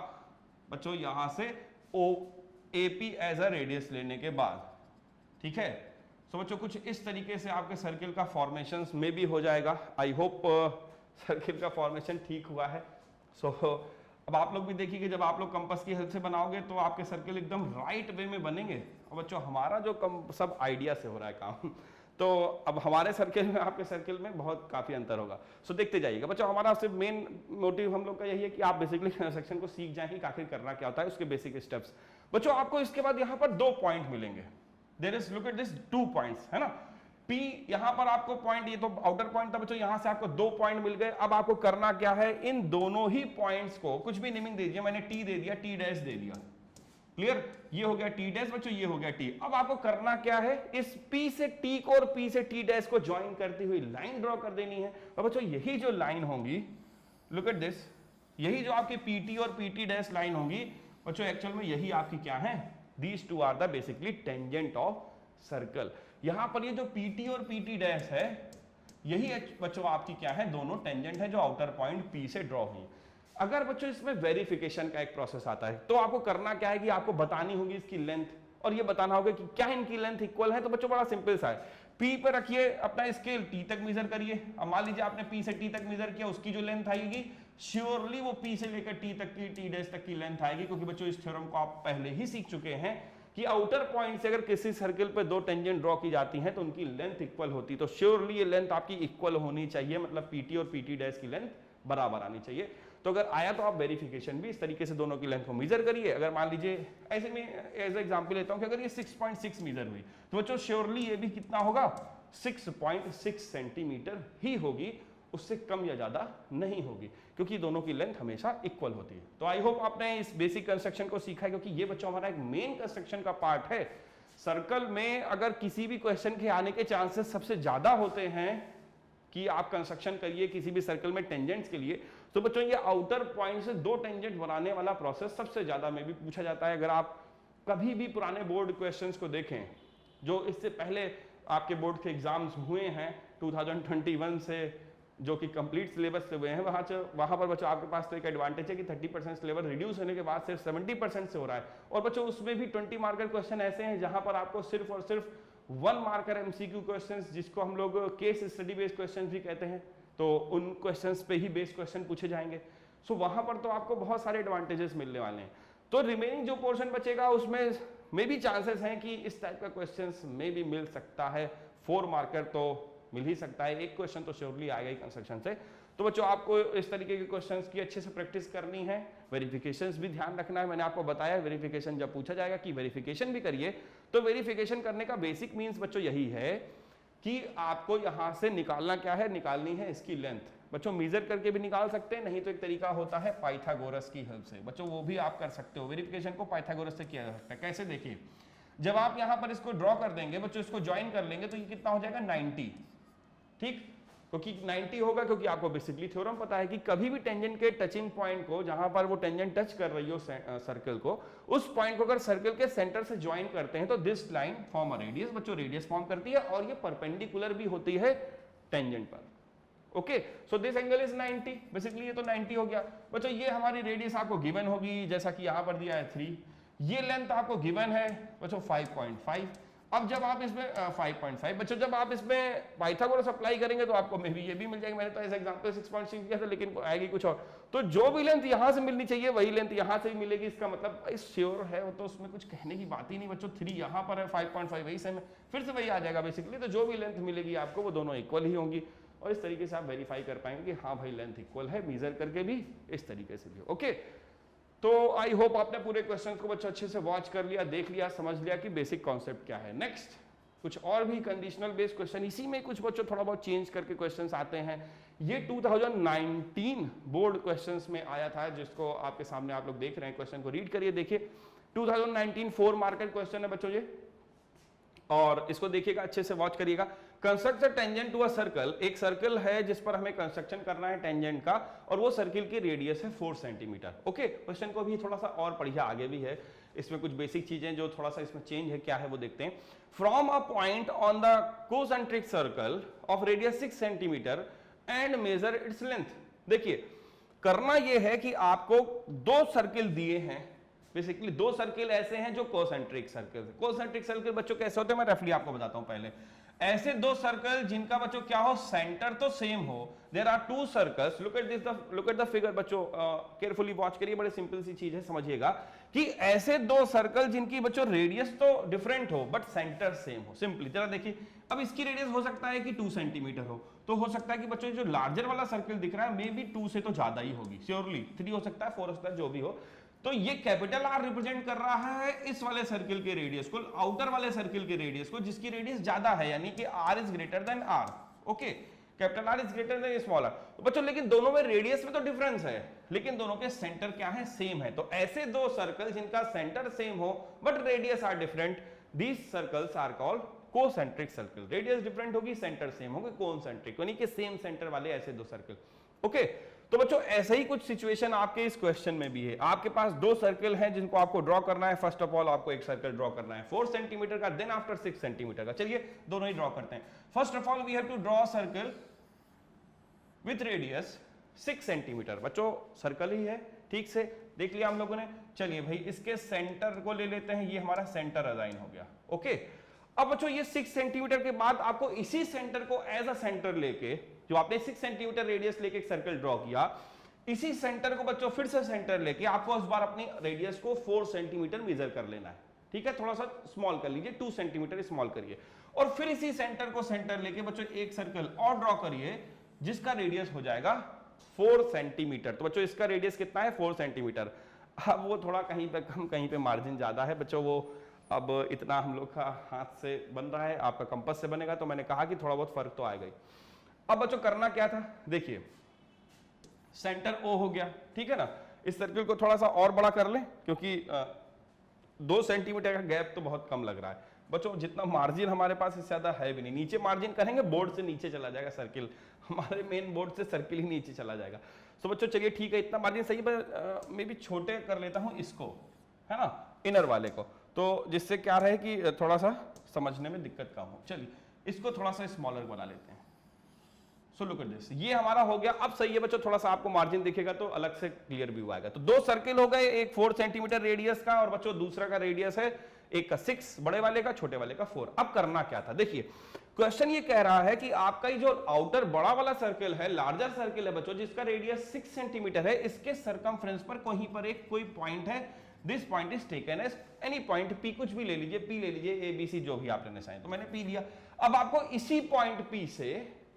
बच्चों, यहां से O A P as a radius लेने के बाद। ठीक है, सो बच्चों कुछ इस तरीके से आपके सर्किल का फॉर्मेशन में भी हो जाएगा। आई होप सर्किल का फॉर्मेशन ठीक हुआ है। सो अब आप लोग भी देखिए कि जब आप लोग कंपास की हेल्प से बनाओगे तो आपके सर्किल एकदम राइट वे में बनेंगे। और बच्चों हमारा जो सब आइडिया से हो रहा है काम, तो अब हमारे सर्किल में आपके सर्किल में बहुत काफी अंतर होगा। सो देखते जाइएगा बच्चों, हमारा सिर्फ मेन मोटिव हम लोग का यही है कि आप बेसिकली सेक्शन को सीख जाएं कि आखिर करना क्या होता है, उसके बेसिक स्टेप्स। बच्चों आपको इसके बाद यहाँ पर 2 पॉइंट मिलेंगे, there is look at this 2 points, है ना। P यहां पर आपको पॉइंट, ये तो आउटर पॉइंट था बच्चों, यहां से आपको 2 पॉइंट मिल गए। अब आपको करना क्या है, इन दोनों ही पॉइंट्स को कुछ भी नेमिंग दे दिया, मैंने T दे दिया, T डैश दे दिया, क्लियर, ये हो गया T डैश बच्चों, ये हो गया T। अब आपको करना क्या है, इस P से T को और P से T डैश को ज्वाइन करती हुई लाइन ड्रॉ कर देनी है। और बच्चों यही जो लाइन होगी, लुक एट दिस, यही जो आपकी PT और PT डैश लाइन होगी बच्चों, एक्चुअल में यही आपकी क्या है, these 2 are the basically tangent of circle. यहां पर ये जो PT और PT डैश है, यही बच्चों आपकी क्या है, दोनों टेंजेंट है जो आउटर पॉइंट P से ड्रॉ हुई। अगर बच्चों इसमें वेरिफिकेशन का एक प्रोसेस आता है, तो आपको करना क्या है कि आपको बतानी होगी इसकी लेंथ, और ये बताना होगा कि क्या इनकी लेंथ इक्वल है। तो बच्चों बड़ा सिंपल सा है, P पर रखिए अपना स्केल, T तक मेजर करिए। अब मान लीजिए आपने P से T तक मेजर किया, उसकी जो लेंथ आएगी श्योरली वो P से लेकर T तक की, T डैश तक की लेंथ आएगी, क्योंकि बच्चों इस थ्योरम को आप पहले ही सीख चुके हैं कि आउटर पॉइंट से अगर किसी सर्किल पे दो टेंजेंट ड्रॉ की जाती हैं तो उनकी लेंथ इक्वल होती, तो श्योरली ये लेंथ आपकी इक्वल होनी चाहिए, मतलब PT और PT डैश की लेंथ बराबर आनी चाहिए। तो अगर आया तो आप वेरिफिकेशन भी इस तरीके से दोनों की लेंथ को मेजर करिए। अगर मान लीजिए ऐसे में एज एग्जांपल लेता हूं कि अगर ये 6.6 मेजर हुई तो बच्चों श्योरली ये भी कितना होगा, 6.6 सेंटीमीटर ही होगी, उससे कम या ज्यादा नहीं होगी, क्योंकि दोनों की लेंथ हमेशा इक्वल होती है। तो आई होप आपने इस बेसिक कंस्ट्रक्शन को सीखा है, क्योंकि ये बच्चों हमारा एक मेन कंस्ट्रक्शन का पार्ट है। सर्कल में अगर किसी भी क्वेश्चन के आने के चांसेस सबसे ज्यादा होते हैं कि आप कंस्ट्रक्शन करिए किसी भी सर्कल में टेंजेंट्स के लिए, तो बच्चों ये आउटर पॉइंट से दो टेंजेंट बनाने वाला प्रोसेस सबसे ज्यादा में भी पूछा जाता है। अगर आप कभी भी पुराने बोर्ड क्वेश्चंस को देखें जो इससे पहले आपके बोर्ड के एग्जाम्स हुए हैं 2021 से, जो कि कंप्लीट सिलेबस से हुए हैं, वहां पर बच्चों आपके पास तो एक एडवांटेज है कि 30% सिलेबस रिड्यूस होने के बाद सिर्फ 70% से हो रहा है। और बच्चों उसमें भी 20 मार्कर क्वेश्चन ऐसे हैं जहां पर आपको सिर्फ और सिर्फ 1 मार्कर MCQ क्वेश्चंस, जिसको हम लोग केस स्टडी बेस्ड क्वेश्चंस भी कहते हैं, तो उन क्वेश्चंस पे ही बेस्ड क्वेश्चन पूछे जाएंगे। सो वहां पर तो आपको बहुत सारे एडवांटेजेस मिलने वाले हैं। तो रिमेनिंग जो पोर्शन बचेगा उसमें में भी चांसेस हैं कि इस टाइप का क्वेश्चंस में भी मिल सकता है। 4 मार्कर तो मिल ही सकता है, एक क्वेश्चन तो श्योरली आएगा ही कंस्ट्रक्शन से। तो बच्चों आपको इस तरीके के क्वेश्चंस की अच्छे से प्रैक्टिस करनी है, वेरिफिकेशंस भी ध्यान रखना है। मैंने आपको बताया वेरिफिकेशन जब पूछा जाएगा कि वेरिफिकेशन भी करिए, तो वेरिफिकेशन करने का बेसिक मीन्स बच्चों यही है कि आपको यहां से निकालना क्या है, निकालनी है इसकी लेंथ। बच्चों मेजर करके भी निकाल सकते हैं, नहीं तो एक तरीका होता है पाइथागोरस की हेल्प से। बच्चों वो भी आप कर सकते हो, वेरिफिकेशन को पाइथागोरस से किया जा सकता है। कैसे, देखिए जब आप यहां पर इसको ड्रॉ कर देंगे बच्चों, इसको ज्वाइन कर लेंगे तो ये कितना हो जाएगा 90, ठीक, क्योंकि 90 होगा, क्योंकि आपको बेसिकली थ्योरम पता है कि कभी भी टेंजेंट के टचिंग पॉइंट को, जहां पर वो टेंजेंट टच कर रही हो सर्कल को, उस पॉइंट को अगर सर्कल के सेंटर से ज्वाइन करते हैं तो this line form a radius. बच्चों रेडियस फॉर्म करती है और ये परपेंडिकुलर भी होती है टेंजेंट पर। Okay, so this angle is 90, basically ये तो 90 हो गया। बच्चों ये हमारी रेडियस आपको गिवन होगी, जैसा कि यहां पर दिया है 3, ये लेंथ आपको गिवन है बच्चों 5.5। अब जब आप इसमें 5.5 बच्चों जब आप इसमें पाइथागोरस अप्लाई करेंगे तो आपको मे बी ये भी मिल जाएगी। मैंने तो ऐसा एग्जांपल 6.6 किया था, लेकिन आएगी कुछ और। तो जो भी लेंथ यहां से मिलनी चाहिए वही लेंथ यहां से भी मिलेगी। इसका मतलब भाई श्योर है वो, तो उसमें कुछ कहने की बात ही नहीं बच्चों। 3 यहां पर है, 5.5 वही से फिर से वही आ जाएगा बेसिकली। तो जो भी लेंथ मिलेगी आपको वो दोनों इक्वल ही होंगी, और इस तरीके से आप वेरीफाई कर पाएंगे कि हाँ भाई लेंथ इक्वल है, मेजर करके भी इस तरीके से भी। ओके, तो आई होप आपने पूरे क्वेश्चन को बच्चों अच्छे से वॉच कर लिया, देख लिया, समझ लिया कि बेसिक कॉन्सेप्ट क्या है। नेक्स्ट कुछ और भी कंडीशनल बेस्ड क्वेश्चन, इसी में कुछ बच्चों थोड़ा बहुत चेंज करके क्वेश्चंस आते हैं। ये 2019 बोर्ड क्वेश्चंस में आया था, जिसको आपके सामने आप लोग देख रहे हैं। क्वेश्चन को रीड करिए, देखिए 2019 4 मार्कर क्वेश्चन है बच्चों ये, और इसको देखिएगा अच्छे से वॉच करिएगा। Construct a tangent to a circle, एक सर्कल है जिस पर हमें कंस्ट्रक्शन करना है टेंजेंट का, और वो सर्किल की रेडियस है 4 सेंटीमीटर। ओके, क्वेश्चन को भी थोड़ा सा और पढ़िए, आगे भी है इसमें कुछ बेसिक चीजें जो थोड़ा सा इसमें चेंज है, क्या है वो देखते हैं। From a point on the concentric circle of radius 6 centimetre and measure its length. देखिए करना ये है कि आपको 2 सर्किल दिए हैं, बेसिकली 2 सर्किल ऐसे हैं जो कोसेंट्रिक सर्किल। कोसेंट्रिक सर्किल बच्चों कैसे होते हैं मैं रफली आपको बताता हूं। पहले ऐसे 2 सर्कल जिनका बच्चों क्या हो, सेंटर तो सेम हो। There are 2 circles, look at this, look at the figure बच्चों, केयरफुली वॉच करिए, बड़ी सिंपल सी चीज है, समझिएगा कि ऐसे 2 सर्कल जिनकी बच्चों रेडियस तो डिफरेंट हो बट सेंटर सेम हो। सिंपली जरा देखिए, अब इसकी रेडियस हो सकता है कि 2 सेंटीमीटर हो, तो हो सकता है कि बच्चों जो लार्जर वाला सर्कल दिख रहा है मे बी 2 से तो ज्यादा ही होगी, श्योरली 3 हो सकता है, 4 हो सकता है, जो भी हो। तो ये कैपिटल R रिप्रेजेंट कर रहा है इस वाले सर्किल के रेडियस को, आउटर वाले सर्किल के रेडियस को, जिसकी रेडियस ज्यादा है, यानी कि R is greater than R। Okay, capital R is greater than small r। तो बच्चों लेकिन दोनों में रेडियस में तो डिफरेंस है, लेकिन दोनों के सेंटर क्या है, सेम है। तो ऐसे 2 सर्कल जिनका सेंटर सेम हो but radius are different, these circles are called concentric circle. Radius different होगी, सेंटर सेम होगी, कोसेंट्रिक, यानी कि सेम सेंटर वाले ऐसे 2 सर्कल। ओके, तो बच्चों ऐसे ही कुछ सिचुएशन आपके इस क्वेश्चन में भी है। आपके पास 2 सर्कल हैं जिनको आपको ड्रॉ करना है। फर्स्ट ऑफ ऑल आपको एक सर्कल ड्रॉ करना है 4 सेंटीमीटर का, देन आफ्टर 6 सेंटीमीटर का। चलिए दोनों ही ड्रॉ करते हैं। First of all we have to draw circle with radius 6 centimetre. बच्चों सर्कल ही है, ठीक से देख लिया हम लोगों ने। चलिए भाई इसके सेंटर को ले लेते हैं, ये हमारा सेंटर अलाइन हो गया। ओके, अब बच्चों ये 6 सेंटीमीटर के बाद आपको इसी सेंटर को एज अ सेंटर लेके, जो आपने 6 सेंटीमीटर रेडियस लेके एक सर्कल ड्रॉ किया, इसी सेंटर को बच्चों फिर से सेंटर लेके आपको इस बार अपनी रेडियस को 4 सेंटीमीटर मेजर कर लेना है। ठीक है, थोड़ा सा स्मॉल कर लीजिए, 2 सेंटीमीटर स्मॉल करिए, और फिर इसी सेंटर को सेंटर लेके बच्चों एक सर्कल और ड्रॉ करिए जिसका रेडियस हो जाएगा 4 सेंटीमीटर। तो बच्चों इसका रेडियस कितना है? 4 सेंटीमीटर। अब वो थोड़ा कहीं पे कम, कहीं पे मार्जिन ज्यादा है बच्चों, वो अब इतना हम लोग का हाथ से बन रहा है, आपका कंपास से बनेगा, तो मैंने कहा कि थोड़ा बहुत फर्क तो आएगा ही। अब बच्चों करना क्या था, देखिए सेंटर O हो गया, ठीक है ना। इस सर्कल को थोड़ा सा और बड़ा कर लें, क्योंकि 2 सेंटीमीटर का गैप तो बहुत कम लग रहा है बच्चों। जितना मार्जिन हमारे पास इससे ज्यादा है भी नहीं, नीचे मार्जिन करेंगे बोर्ड से नीचे चला जाएगा सर्किल, हमारे मेन बोर्ड से सर्किल ही नीचे चला जाएगा। तो बच्चों चलिए ठीक है, इतना मार्जिन सही है, मैं भी छोटे कर लेता हूं इसको, है ना, इनर वाले को, तो जिससे क्या रहे कि थोड़ा सा समझने में दिक्कत कम हो। चलिए इसको थोड़ा सा स्मॉलर बना लेते हैं। सो लुक एट दिस, ये हमारा हो गया। अब सही है बच्चों, थोड़ा सा आपको मार्जिन दिखेगा तो अलग से क्लियर व्यू आएगा। तो 2 सर्किल हो गए, एक 4 सेंटीमीटर रेडियस का, और बच्चों दूसरा का रेडियस है, एक का 6 बड़े वाले का, छोटे वाले का 4। अब करना क्या था, देखिए क्वेश्चन ये कह रहा है कि आपका ये जो आउटर बड़ा वाला सर्किल है, लार्जर सर्किल है बच्चों, जिसका रेडियस 6 सेंटीमीटर है, इसके सरकमफ्रेंस पर कहीं पर एक कोई पॉइंट है, this point is taken as any point, P कुछ भी ले लीजिए, पी ले लीजिए, ए बी सी जो भी आपने निशान, तो मैंने पी लिया। अब आपको इसी पॉइंट पी से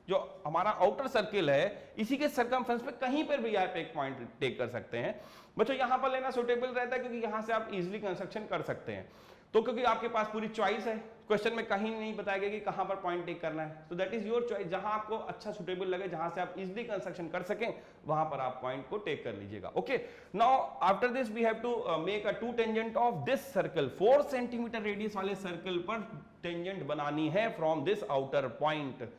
जो हमारा आउटर सर्किल है, इसी के सरकमफ्रेंस पे कहीं पर भी आप एक पॉइंट टेक कर सकते हैं बच्चों। यहां पर लेना सुटेबल रहता है, क्योंकि यहां से आप इजीली कंस्ट्रक्शन कर सकते हैं। तो क्योंकि आपके पास पूरी चॉइस है, क्वेश्चन में कहीं नहीं बताया गया कि कहां पर पॉइंट टेक करना है, तो दैट इज योर चॉइस। जहां आपको अच्छा सुटेबल लगे, जहां से आप इजीली कंस्ट्रक्शन कर सकें, वहां पर आप पॉइंट को टेक कर लीजिएगा। Okay, now after this we have to make a 2 tangent of this circle. 4 centimetre radius वाले सर्कल पर टेंजेंट बनानी है from this outer point.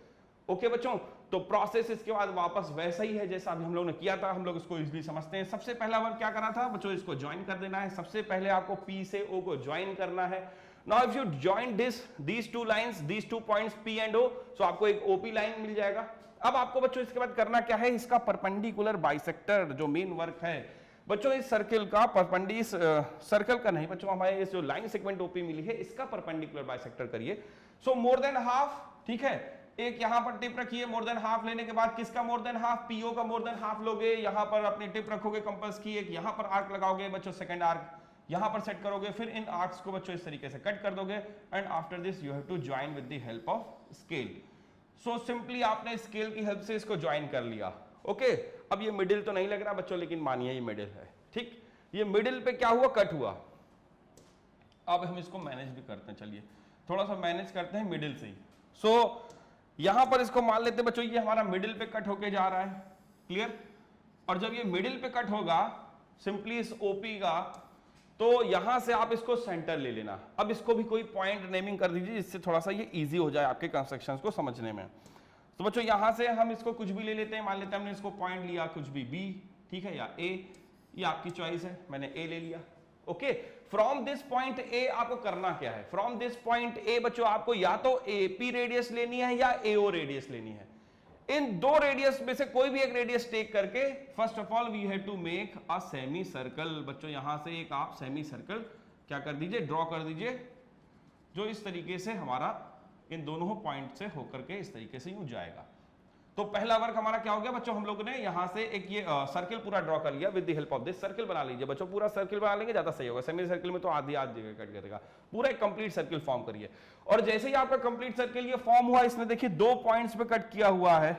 Okay बच्चों, तो प्रोसेस इसके बाद वापस वैसा ही है जैसा अभी हम लोग ने किया था, हम लोग इसको इजीली समझते हैं। सबसे पहला वर्क क्या करना था बच्चों, इसको ज्वाइन कर देना है। सबसे पहले आपको P से O को ज्वाइन करना है। Now if you join these 2 lines, these 2 points P and O, so आपको एक OP लाइन मिल जाएगा। अब आपको बच्चों इसके बाद करना क्या है, इसका परपेंडिकुलर बाइसेक्टर जो मेन वर्क है बच्चों, इस सर्किल का परपेंडिकुलर, सर्कल का नहीं बच्चों, हमारे इस जो लाइन सेगमेंट OP मिली है, इसका परपेंडिकुलर बाइसेक्टर करिए। सो मोर देन हाफ, ठीक है, एक यहां पर टिप रखिए। मोर देन हाफ लेने के बाद किसका मोर देन हाफ, पीओ का मोर देन हाफ लोगे, यहां पर अपनी टिप रखोगे कंपास की, एक यहां पर आर्क लगाओगे बच्चों, सेकंड आर्क यहां पर सेट करोगे, फिर इन आर्क्स को बच्चों इस तरीके से कट कर दोगे, and after this you have to join with the help of scale. So simply आपने स्केल की हेल्प से इसको ज्वाइन कर लिया। ओके, अब ये मिडिल तो नहीं लग रहा बच्चों, लेकिन मानिए ये मिडिल है, ठीक। ये मिडिल पे क्या हुआ, कट हुआ। अब हम इसको मैनेज भी करते हैं, चलिए थोड़ा सा मैनेज करते हैं मिडिल से ही। सो यहां पर इसको मान लेते हैं बच्चों, ये हमारा मिडिल पे कट होके जा रहा है, क्लियर। और जब ये मिडिल पे कट होगा सिंपली इस ओपी का, तो यहां से आप इसको सेंटर ले लेना। अब इसको भी कोई पॉइंट नेमिंग कर दीजिए, जिससे थोड़ा सा ये इजी हो जाए आपके कंस्ट्रक्शंस को समझने में। तो बच्चों यहां से हम इसको कुछ भी ले लेते हैं, मान लेते हैं हमने इसको पॉइंट लिया कुछ भी बी, ठीक है, या ए, ये आपकी चॉइस है, मैंने ए ले लिया। Okay, from this point A आपको करना क्या है, फ्रॉम दिस पॉइंट ए बच्चों आपको या तो एपी रेडियस लेनी है या एओ रेडियस लेनी है। इन 2 रेडियस में से कोई भी एक रेडियस टेक करके first of all we have to make a semi circle. बच्चों यहां से एक आप सेमी सर्कल क्या कर दीजिए, ड्रॉ कर दीजिए, जो इस तरीके से हमारा इन दोनों पॉइंट से होकर के इस तरीके से यूं जाएगा। तो पहला वर्क हमारा क्या हो गया बच्चों, हम लोगों ने यहां से एक ये सर्किल पूरा ड्रॉ कर लिया with the help of this. Circle बना लीजिए बच्चों, पूरा सर्किल बना लेंगे ज्यादा सही होगा, सेमी सर्किल में तो आधी जगह कट करेगा, पूरा एक कंप्लीट सर्किल फॉर्म करिए। और जैसे ही आपका कंप्लीट सर्किल ये फॉर्म हुआ, इसने देखिए 2 पॉइंट्स पे कट किया हुआ है,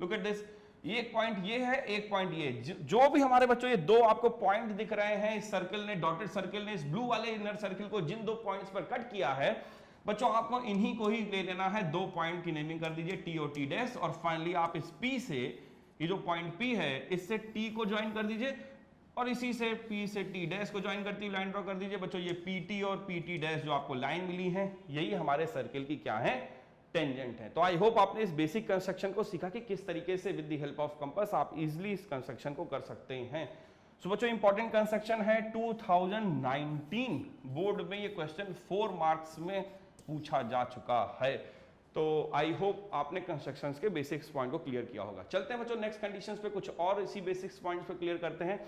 लुक एट दिस, एक पॉइंट ये है, एक पॉइंट ये, जो भी हमारे बच्चों ये 2 आपको पॉइंट दिख रहे हैं, इस सर्किल ने, डॉटेड सर्किल ने इस ब्लू वाले इनर सर्किल को जिन 2 पॉइंट्स पर कट किया है बच्चों, आपको इन्हीं को ही ले लेना है। 2 पॉइंट की नेमिंग कर दीजिए टी और टी डैश, और फाइनली आप इस P से, ये जो पॉइंट P है, इससे T को ज्वाइन कर दीजिए, और इसी से P से T डैश को ज्वाइन करती हुई लाइन ड्रॉ कर दीजिए बच्चों। ये PT और PT डैश जो आपको लाइन मिली है, यही हमारे सर्किल की क्या है, टेंजेंट है। तो आई होप आपने इस बेसिक कंस्ट्रक्शन को सीखा कि किस तरीके से with the help of compass आप इजिली इस कंस्ट्रक्शन को कर सकते हैं। सो बच्चों इंपॉर्टेंट कंस्ट्रक्शन है, 2019 बोर्ड में ये क्वेश्चन 4 मार्क्स में पूछा जा चुका है। तो आई होप आपने कंस्ट्रक्शंस के बेसिक्स पॉइंट को क्लियर किया होगा। चलते हैं बच्चों नेक्स्ट कंडीशंस पे, कुछ और इसी बेसिक्स पॉइंट्स पे क्लियर करते हैं।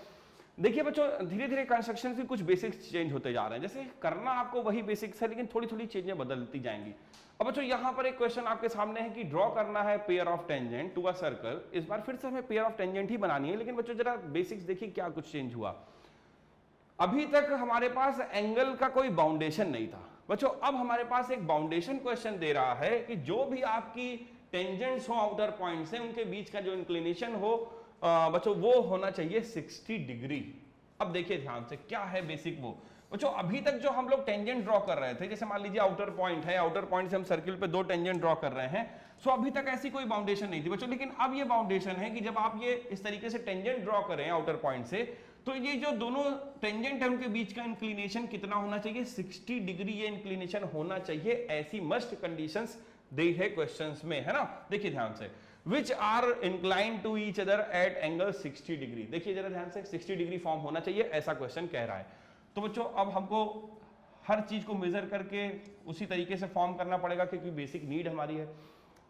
देखिए बच्चों, धीरे धीरे कंस्ट्रक्शन के कुछ बेसिक्स चेंज होते जा रहे हैं। जैसे करना आपको वही बेसिक्स है, लेकिन थोड़ी थोड़ी चीजें बदलती जाएंगी। अब बच्चों यहाँ पर एक क्वेश्चन आपके सामने है कि ड्रॉ करना है pair of tangent to a circle. इस बार फिर से हमें पेयर ऑफ टेंजेंट ही बनानी है, लेकिन बच्चों जरा बेसिक्स देखिए क्या कुछ चेंज हुआ। अभी तक हमारे पास एंगल का कोई बाउंडेशन नहीं था बच्चों, अब हमारे पास एक बाउंडेशन क्वेश्चन दे रहा है कि जो भी आपकी टेंजेंट्स हो आउटर पॉइंट से, उनके बीच का जो इंक्लिनेशन हो बच्चों वो होना चाहिए 60 डिग्री। अब देखिए ध्यान से क्या है बेसिक वो बच्चों, अभी तक जो हम लोग टेंजेंट ड्रॉ कर रहे थे, जैसे मान लीजिए आउटर पॉइंट है, आउटर पॉइंट से हम सर्किल पे 2 टेंजेंट ड्रॉ कर रहे हैं, सो अभी तक ऐसी कोई बाउंडेशन नहीं थी बच्चों। लेकिन अब ये बाउंडेशन है कि जब आप ये इस तरीके से टेंजेंट ड्रॉ करें आउटर पॉइंट से, तो ये जो दोनों टेंजेंट है उनके बीच का इंक्लिनेशन कितना होना चाहिए, 60 डिग्री ये इंक्लिनेशन होना चाहिए। ऐसी मस्ट कंडीशंस दी है क्वेश्चंस में, है ना। देखिए ध्यान से, which are inclined to each other at angle 60 degree. देखिए जरा ध्यान से, 60 डिग्री फॉर्म होना चाहिए, ऐसा क्वेश्चन कह रहा है। तो बच्चों अब हमको हर चीज को मेजर करके उसी तरीके से फॉर्म करना पड़ेगा, क्योंकि बेसिक नीड हमारी है।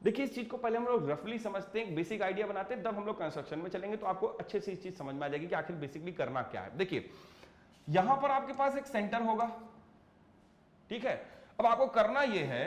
देखिए इस चीज को पहले हम लोग रफली समझते हैं, बेसिक आइडिया बनाते हैं, तब हम लोग कंस्ट्रक्शन में चलेंगे तो आपको अच्छे से इस चीज समझ में आ जाएगी कि आखिर बेसिकली करना क्या है। देखिए यहां पर आपके पास एक सेंटर होगा, ठीक है। अब आपको करना यह है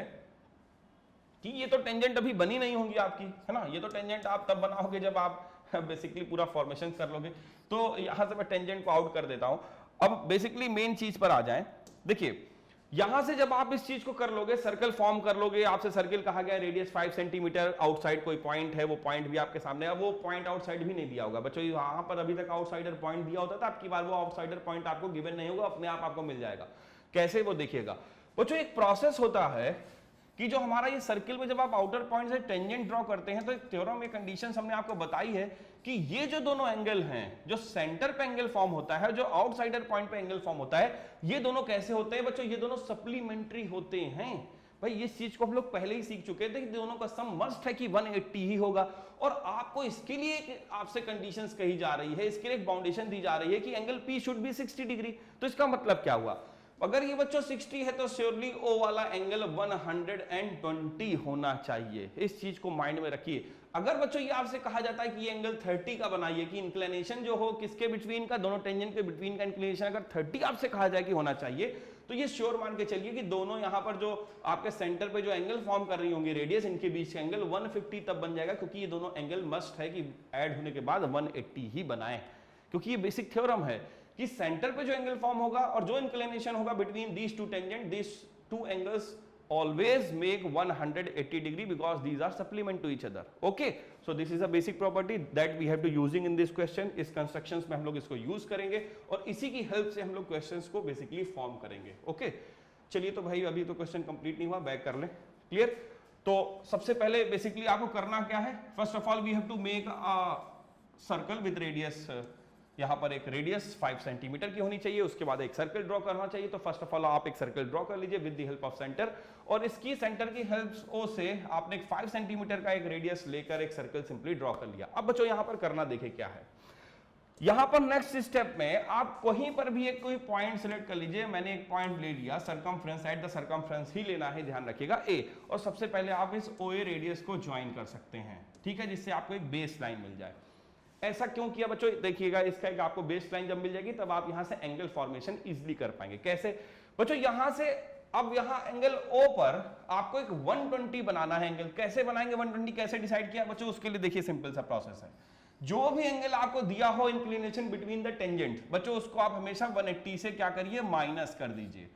कि ये तो टेंजेंट अभी बनी नहीं होंगी आपकी, है ना। ये तो टेंजेंट आप तब बनाओगे जब आप बेसिकली पूरा फॉर्मेशन कर लोगे। तो यहां से मैं टेंजेंट को आउट कर देता हूं। अब बेसिकली मेन चीज पर आ जाएं। देखिए यहां से जब आप इस चीज को कर लोगे, सर्कल फॉर्म कर लोगे, आपसे सर्कल कहा गया, रेडियस 5 सेंटीमीटर, आउटसाइड कोई पॉइंट है, वो पॉइंट भी आपके सामने है। वो पॉइंट आउटसाइड भी नहीं दिया होगा बच्चों, यहां पर अभी तक आउटसाइडर पॉइंट दिया होता था, आपकी बार वो आउटसाइडर पॉइंट आपको गिवन नहीं होगा, अपने आप आपको मिल जाएगा। कैसे वो देखिएगा बच्चों, एक प्रोसेस होता है कि जो हमारा ये सर्किल में जब आप आउटर पॉइंट से टेंजेंट ड्रॉ करते हैं, तो एक थ्योरम में कंडीशंस हमने आपको बताई है कि ये जो दोनों एंगल हैं, जो सेंटर पे एंगल फॉर्म होता है, जो आउटसाइडर पॉइंट पे एंगल फॉर्म होता है, ये दोनों कैसे होते हैं बच्चों, ये दोनों सप्लीमेंट्री होते हैं। भाई इस चीज को हम लोग पहले ही सीख चुके थे कि दोनों का सम मस्ट है कि 180 ही होगा। और आपको इसके लिए आपसे कंडीशंस कही जा रही है, इसके लिए एक बाउंडेशन दी जा रही है कि angle P should be 60 degree. तो इसका मतलब क्या हुआ, अगर ये बच्चों 60 है तो श्योरली O वाला एंगल 120 होना चाहिए। इस चीज को माइंड में रखिए। अगर बच्चों ये आपसे कहा जाता है कि ये एंगल 30 का बनाइए, कि इंक्लिनेशन जो हो किसके बिटवीन का, दोनों टेंजेंट के बिटवीन का इंक्लिनेशन अगर 30 आपसे कहा जाए कि होना चाहिए, तो ये श्योर मान के चलिए कि दोनों यहां पर जो आपके सेंटर पे जो एंगल फॉर्म कर रही होंगी रेडियस, इनके बीच का एंगल 150 तब बन जाएगा, क्योंकि ये दोनों एंगल मस्ट है कि ऐड होने के बाद 180 ही बनाए। क्योंकि ये बेसिक थ्योरम है कि सेंटर पे जो एंगल फॉर्म होगा और जो इंक्लिनेशन होगा between these two tangent, these two angles always make 180 degree because these are supplement to each other. Okay, so this is a basic property that we have to using in this question. इस constructions में हम लोग इसको use करेंगे और इसी की help से हम लोग questions को basically form करेंगे। Okay, चलिए तो भाई अभी तो question complete नहीं हुआ, back कर लें। Clear? तो सबसे पहले basically आपको करना क्या है, first of all we have to make a circle with radius, यहाँ पर एक रेडियस 5 सेंटीमीटर की होनी चाहिए, उसके बाद एक सर्कल ड्रॉ करना चाहिए। तो फर्स्ट ऑफ ऑल आप एक सर्कल ड्रॉ कर लीजिए with the help of centre, और इसकी सेंटर की हेल्प ओ से आपने एक 5 सेंटीमीटर का एक रेडियस लेकर एक सर्कल सिंपली ड्रॉ कर लिया। अब बच्चों यहाँ पर करना देखिए क्या है, यहाँ पर नेक्स्ट स्टेप में आप कहीं पर भी एक कोई पॉइंट सिलेक्ट कर लीजिए। मैंने एक पॉइंट ले लिया, सर्कमफ्रेंस, एट द सर्कमफ्रेंस ही लेना है, ध्यान रखिएगा ए, और सबसे पहले आप इस ओ ए रेडियस को ज्वाइन कर सकते हैं, ठीक है, जिससे आपको एक बेस लाइन मिल जाए। ऐसा क्यों किया बच्चों, देखिएगा इसका एक आपको बेस लाइन जब मिल जाएगी तब आप यहां से एंगल फॉर्मेशन इजीली कर पाएंगे। कैसे बच्चों, यहां से अब यहां एंगल O पर आपको एक 120 बनाना है एंगल। कैसे बनाएंगे 120, कैसे डिसाइड किया बच्चों, उसके लिए देखिए सिंपल सा प्रोसेस है। जो भी एंगल आपको दिया हो इंक्लिनेशन बिटवीन द टेंजेंट बच्चों, उसको आप हमेशा 180 से क्या करिए, माइनस कर दीजिए।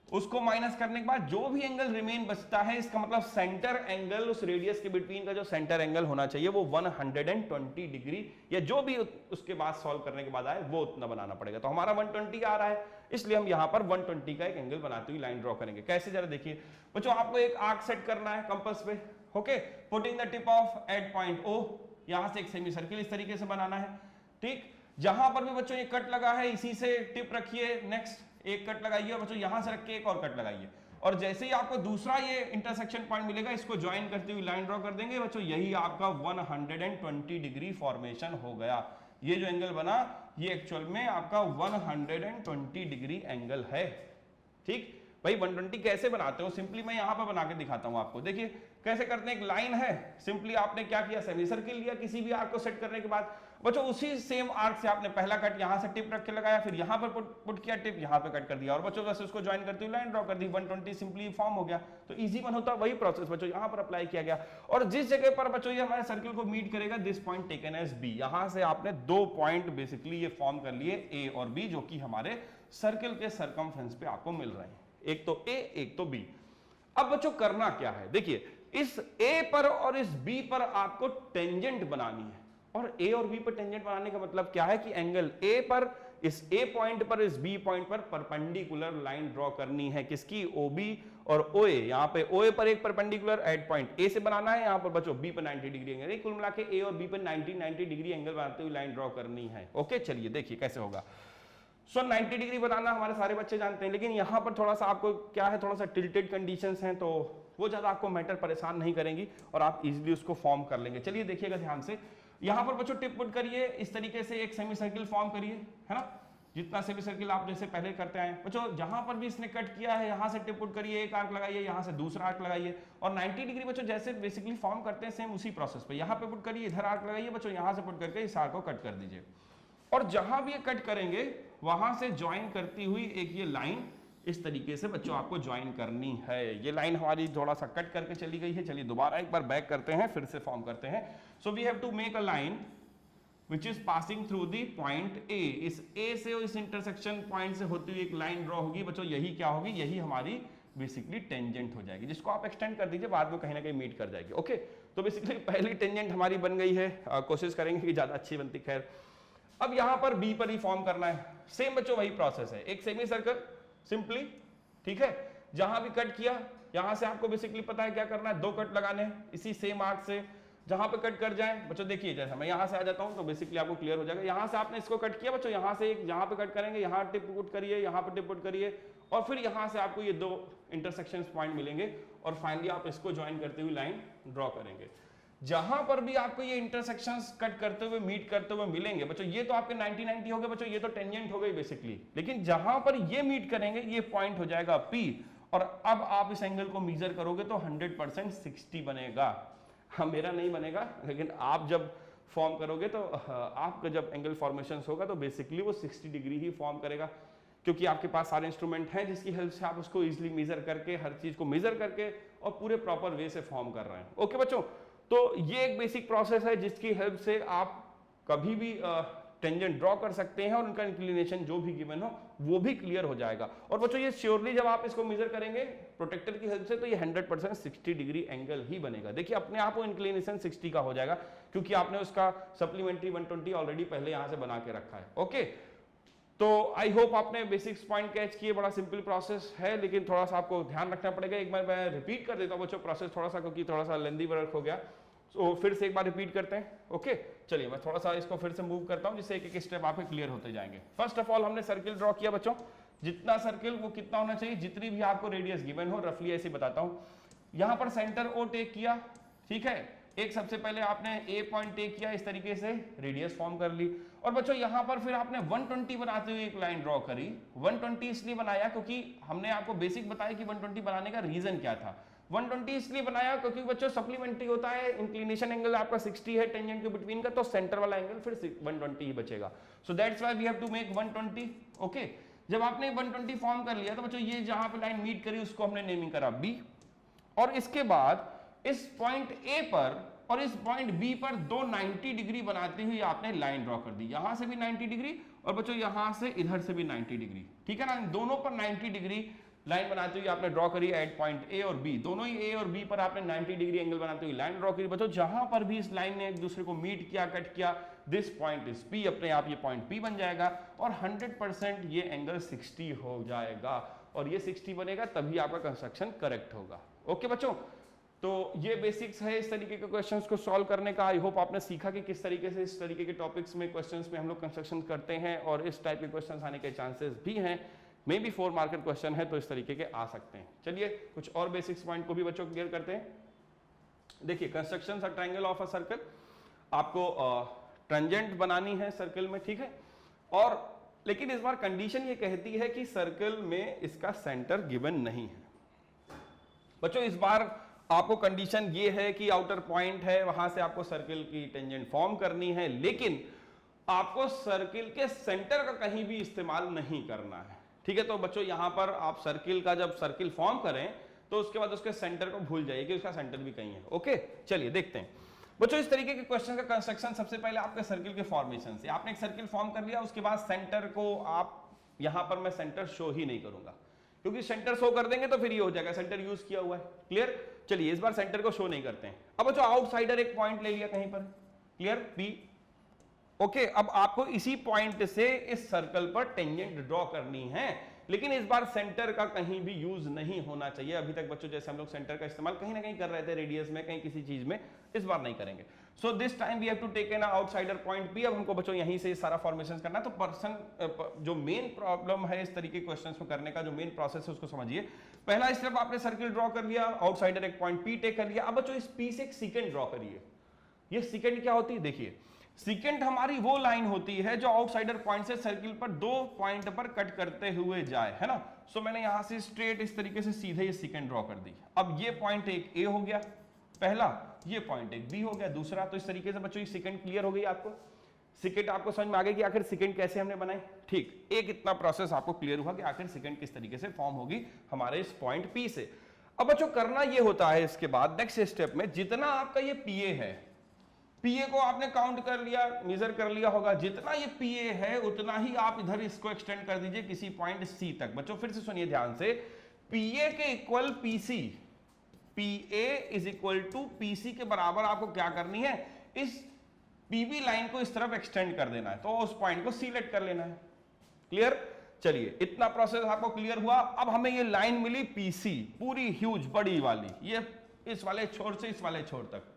उसको माइनस करने के बाद जो भी एंगल रिमेन बचता है, इसका मतलब सेंटर एंगल उस रेडियस के बिटवीन का जो सेंटर एंगल होना चाहिए वो 120 डिग्री, या जो भी उसके बाद सॉल्व करने के बाद आए वो उतना बनाना पड़ेगा। तो हमारा 120 आ रहा है, इसलिए हम यहां पर 120 का एक एंगल बनाते हुए लाइन ड्रॉ करेंगे। कैसे जरा देखिए बच्चों, आपको एक आर्क सेट करना है कंपास पे। Okay, putting the tip of at point O, यहां से एक सेमी सर्किल इस तरीके से बनाना है। ठीक, जहां पर भी बच्चों ये कट लगा है इसी से टिप रखिए, नेक्स्ट एक कट लगाइए और बच्चों यहां से रख के एक और कट लगाइए, और जैसे ही आपको दूसरा ये इंटरसेक्शन पॉइंट मिलेगा इसको ज्वाइन करते हुए लाइन ड्रॉ कर देंगे बच्चों। यही आपका 120 डिग्री फॉर्मेशन हो गया। ये जो एंगल बना ये एक्चुअल में आपका 120 डिग्री एंगल है। ठीक, भाई 120 कैसे बनाते हो, सिंपली मैं यहां पर बना के दिखाता हूं आपको। देखिए कैसे करते हैं, एक लाइन है, सिंपली आपने क्या किया, सेमी सर्किल लिया किसी भी आर्क को सेट करने के बाद, बच्चों उसी सेम आर्क से आपने पहला कट यहां से टिप रख के लगाया, फिर यहां पर पुट किया टिप, यहां पे कट कर दिया और बच्चों बस उसको ज्वाइन करते हुए लाइन ड्रॉ कर दी, 120 सिंपली फॉर्म हो गया। तो इजी वन होता है वही प्रोसेस बच्चों यहां पर अप्लाई किया गया। और जिस जगह पर बच्चों ये हमारे सर्किल को मीट करेगा, this point taken as B, यहां से आपने दो पॉइंट बेसिकली ये फॉर्म कर लिए ए और बी, जो कि हमारे सर्किल के सरकमफ्रेंस पे आपको मिल रहे हैं, एक तो ए एक तो बी। अब बच्चों करना क्या है, देखिए इस ए पर और इस बी पर आपको टेंजेंट बनानी है। और ए और बी पर टेंजेंट बनाने का मतलब क्या है कि एंगल ए पर, इस ए पॉइंट पर, इस बी पॉइंट पर परपेंडिकुलर लाइन ड्रॉ करनी है, किसकी, ओबी और ओए। यहां पे ओए पर एक परपेंडिकुलर एट पॉइंट ए से बनाना है, यहां पर बच्चों बी पर 90 डिग्री एंगल, कुल मिला के ए और बी पर 90 डिग्री एंगल बनाते हुए लाइन ड्रॉ करनी है। ओके चलिए देखिए कैसे होगा। 90 डिग्री बनाना हमारे सारे बच्चे जानते हैं, लेकिन यहां पर थोड़ा सा आपको क्या है, थोड़ा सा टिल्टेड कंडीशंस हैं, तो वो ज्यादा आपको मैटर परेशान नहीं करेंगी और आप इजीली उसको फॉर्म कर लेंगे। चलिए देखिएगा ध्यान से, यहां पर बच्चों टिप पुट करिए, इस तरीके से एक सेमी सर्किल फॉर्म करिए, है ना, जितना सेमी सर्किल आप जैसे पहले करते आए बच्चों। जहां पर भी इसने कट किया है यहां से टिप पुट करिए, एक आर्क लगाइए, यहां से दूसरा आर्क लगाइए और 90 डिग्री बच्चों जैसे बेसिकली फॉर्म करते हैं सेम उसी प्रोसेस पे यहां पे पुट करिए, इधर आर्क लगाइए बच्चों, यहां से पुट करके इस आर्क को कट कर दीजिए और जहां भी ये कट करेंगे वहां से ज्वाइन करती हुई एक ये लाइन इस तरीके से बच्चों आपको ज्वाइन करनी है। ये लाइन हमारी थोड़ा सा कट करके चली गई है, चलिए दोबारा एक बार बैक करते हैं, फिर से फॉर्म करते हैं। So we have to make a line which is passing through the point A, इस A से और इस इंटरसेक्शन पॉइंट से होती हुई एक लाइन ड्रॉ होगी बच्चों, यही क्या होगी, यही हमारी बेसिकली टेंजेंट हो जाएगी, जिसको आप एक्सटेंड कर दीजिए, बाद में कहीं ना कहीं मीट कर जाएगी। ओके तो बेसिकली पहली टेंजेंट हमारी बन गई है, कोशिश करेंगे कि ज्यादा अच्छी बनती। खैर अब यहां पर B पर ही फॉर्म करना है, सेम बच्चों वही प्रोसेस है, एक सेमी सर्कल सिंपली, ठीक है, जहां भी कट किया यहां से आपको बेसिकली पता है क्या करना है, दो कट लगाने हैं इसी सेम आर्क से, जहां पे कट कर जाए बच्चों। देखिए जैसे मैं यहां से आ जाता हूं तो बेसिकली आपको क्लियर हो जाएगा, यहां से आपने इसको कट किया बच्चों, यहां से एक जहां पे कट करेंगे यहां टिप पुट करिए, यहां पे टिप पुट करिए और फिर यहां से आपको ये दो इंटरसेक्शन पॉइंट मिलेंगे और फाइनली आप इसको ज्वाइन करते हुए लाइन ड्रॉ करेंगे। जहां पर भी आपको ये इंटरसेक्शंस कट करते हुए मीट करते हुए मिलेंगे बच्चों, ये तो आपके 90 हो गए बच्चों, ये तो टेंजेंट हो गई बेसिकली, लेकिन जहां पर ये मीट करेंगे ये पॉइंट हो जाएगा P और अब आप इस एंगल को मेजर करोगे तो 100% 60 बनेगा। हाँ मेरा नहीं बनेगा, लेकिन आप जब फॉर्म करोगे तो आपका जब एंगल फॉर्मेशन होगा तो बेसिकली वो 60 डिग्री ही फॉर्म करेगा, क्योंकि आपके पास सारे इंस्ट्रूमेंट हैं जिसकी हेल्प से आप उसको इजीली मेजर करके, हर चीज को मेजर करके और पूरे प्रॉपर वे से फॉर्म कर रहे हैं। ओके बच्चों, तो ये एक बेसिक प्रोसेस है जिसकी हेल्प से आप कभी भी टेंजेंट ड्रॉ कर सकते हैं और उनका इंक्लिनेशन जो भी गिवन हो वो भी क्लियर हो जाएगा। और बच्चों ये श्योरली जब आप इसको मेजर करेंगे प्रोटेक्टर की हेल्प से तो ये 100% 60 डिग्री एंगल ही बनेगा। देखिए अपने आप वो इंक्लिनेशन 60 का हो जाएगा, क्योंकि आपने उसका सप्लीमेंट्री 120 ऑलरेडी पहले यहां से बना के रखा है। ओके तो आई होप आपने बेसिक्स पॉइंट कैच किए, बड़ा सिंपल प्रोसेस है, लेकिन थोड़ा सा आपको ध्यान रखना पड़ेगा। एक बार मैं रिपीट कर देता हूँ बच्चों प्रोसेस थोड़ा सा, क्योंकि थोड़ा सा लेंदी वर्क हो गया, तो फिर से एक बार रिपीट करते हैं। ओके चलिए मैं थोड़ा सा इसको फिर से मूव करता हूं जिससे एक एक स्टेप आपके क्लियर होते जाएंगे। फर्स्ट ऑफ ऑल हमने सर्किल ड्रॉ किया बच्चों, जितना सर्किल वो कितना होना चाहिए, जितनी भी आपको रेडियस गिवन हो, रफली ऐसे बताता हूं। यहां पर सेंटर O टेक किया, ठीक है, एक सबसे पहले आपने A पॉइंट टेक किया, इस तरीके से रेडियस फॉर्म कर ली और बच्चों यहां पर फिर आपने 120 बनाते हुए एक लाइन ड्रॉ करी। 120 इसलिए बनाया क्योंकि हमने आपको बेसिक बताया कि 120 बनाने का रीजन क्या था। 120 इसलिए बनाया क्योंकि बच्चों सप्लीमेंट्री होता है, इंक्लिनेशन एंगल आपका 60 है टेंजेंट के बिटवीन का, तो सेंटर वाला एंगल फिर 120 ही बचेगा। So that's why we have to make 120। Okay जब आपने 120 फॉर्म कर लिया तो बच्चों ये जहां पे लाइन मीट करी उसको हमने नेमिंग करा B, और इसके बाद इस पॉइंट A पर और इस पॉइंट B पर दो 90 डिग्री बनाते हुए आपने लाइन ड्रॉ कर दी, यहां से भी 90 डिग्री और बच्चों यहां से इधर से भी 90 डिग्री, ठीक है ना, दोनों पर 90 डिग्री लाइन बनाते हुए आपने ड्रॉ करी एट पॉइंट A और B, दोनों ही A और B पर आपने 90 डिग्री एंगल बनाते हुए लाइन ड्रॉ करी। बच्चों जहां पर भी इस लाइन ने एक दूसरे को मीट किया, कट किया, दिस पॉइंट इज P, अपने आप ये पॉइंट P बन जाएगा और 100% ये एंगल 60 हो जाएगा और ये 60 बनेगा, तभी आपका कंस्ट्रक्शन करेक्ट होगा। ओके बच्चों, तो ये बेसिक्स है इस तरीके के क्वेश्चंस को सॉल्व करने का। आई होप आपने सीखा कि किस तरीके से इस तरीके के टॉपिक्स में क्वेश्चंस में हम लोग कंस्ट्रक्शन करते हैं और इस टाइप के क्वेश्चंस आने के चांसेस भी हैं। मे बी 4 मार्कर क्वेश्चन है तो इस तरीके के आ सकते हैं। चलिए कुछ और बेसिक्स पॉइंट को भी बच्चों क्लियर करते हैं। देखिए construction a triangle of a circle, आपको टेंजेंट बनानी है सर्कल में, ठीक है, और लेकिन इस बार कंडीशन ये कहती है कि सर्कल में इसका सेंटर गिवन नहीं है। बच्चों इस बार आपको कंडीशन ये है कि आउटर पॉइंट है, वहां से आपको सर्कल की टेंजेंट फॉर्म करनी है, लेकिन आपको सर्किल के सेंटर का कहीं भी इस्तेमाल नहीं करना है। ठीक है, तो बच्चों यहां पर आप सर्किल का जब सर्किल फॉर्म करें तो उसके बाद उसके सेंटर को भूल जाइए कि उसका सेंटर भी कहीं है। ओके, चलिए देखते हैं बच्चों इस तरीके के क्वेश्चन का कंस्ट्रक्शन। सबसे पहले आपके सर्किल के फॉर्मेशन से आपने एक सर्किल फॉर्म कर लिया, उसके बाद सेंटर को आप यहां पर मैं सेंटर शो ही नहीं करूंगा, क्योंकि सेंटर शो कर देंगे तो फिर ये हो जाएगा सेंटर यूज किया हुआ है। क्लियर, चलिए इस बार सेंटर को शो नहीं करते हैं। अब बच्चों आउटसाइडर एक पॉइंट ले लिया कहीं पर, क्लियर पी। ओके, अब आपको इसी पॉइंट से इस सर्कल पर टेंजेंट ड्रॉ करनी है, लेकिन इस बार सेंटर का कहीं भी यूज नहीं होना चाहिए। अभी तक बच्चों जैसे हम लोग सेंटर का इस्तेमाल कहीं ना कहीं कर रहे थे, रेडियस में कहीं किसी चीज में, इस बार नहीं करेंगे। So this time we have to take an outsider point P. अब हमको बच्चों यहीं से सारा फॉर्मेशन करना है। तो पर्सन जो मेन प्रॉब्लम है इस तरीके क्वेश्चंस को करने का, जो मेन प्रोसेस है उसको समझिए। पहला स्टेप आपने सर्किल ड्रॉ कर लिया, आउटसाइडर एक पॉइंट पी टेक कर लिया। अब बच्चों इस पी से एक सीकेंट ड्रॉ करिए। ये सीकेंट क्या होती है देखिए, सीकेंट हमारी वो लाइन होती है जो आउटसाइडर पॉइंट से सर्किल पर दो पॉइंट पर कट करते हुए जाए, है ना। सो मैंने यहां से स्ट्रेट इस तरीके से सीधे ये सीकेंट ड्रॉ कर दी। अब ये पॉइंट एक ए हो गया पहला, ये पॉइंट एक बी हो गया दूसरा। तो इस तरीके से बच्चों ये सीकेंट क्लियर हो गई आपको। सीकेंट आपको समझ में आ गया कि आखिर सीकेंट कैसे हमने बनाई। ठीक, एक इतना प्रोसेस आपको क्लियर हुआ कि आखिर सीकेंट किस तरीके से फॉर्म होगी हमारे इस पॉइंट पी से। अब बच्चों करना ये होता है इसके बाद नेक्स्ट स्टेप में, जितना आपका ये पीए है, पीए को आपने काउंट कर लिया, मेजर कर लिया होगा, जितना ये पीए है उतना ही आप इधर इसको एक्सटेंड कर दीजिए किसी पॉइंट सी तक। बच्चों फिर से सुनिए ध्यान से, पीए के equal PC, PA is equal to PC के बराबर आपको क्या करनी है, इस पीबी लाइन को इस तरफ एक्सटेंड कर देना है, तो उस पॉइंट को सिलेक्ट कर लेना है। क्लियर, चलिए इतना प्रोसेस आपको क्लियर हुआ। अब हमें ये लाइन मिली पीसी, पूरी ह्यूज बड़ी वाली, ये इस वाले छोर से इस वाले छोर तक,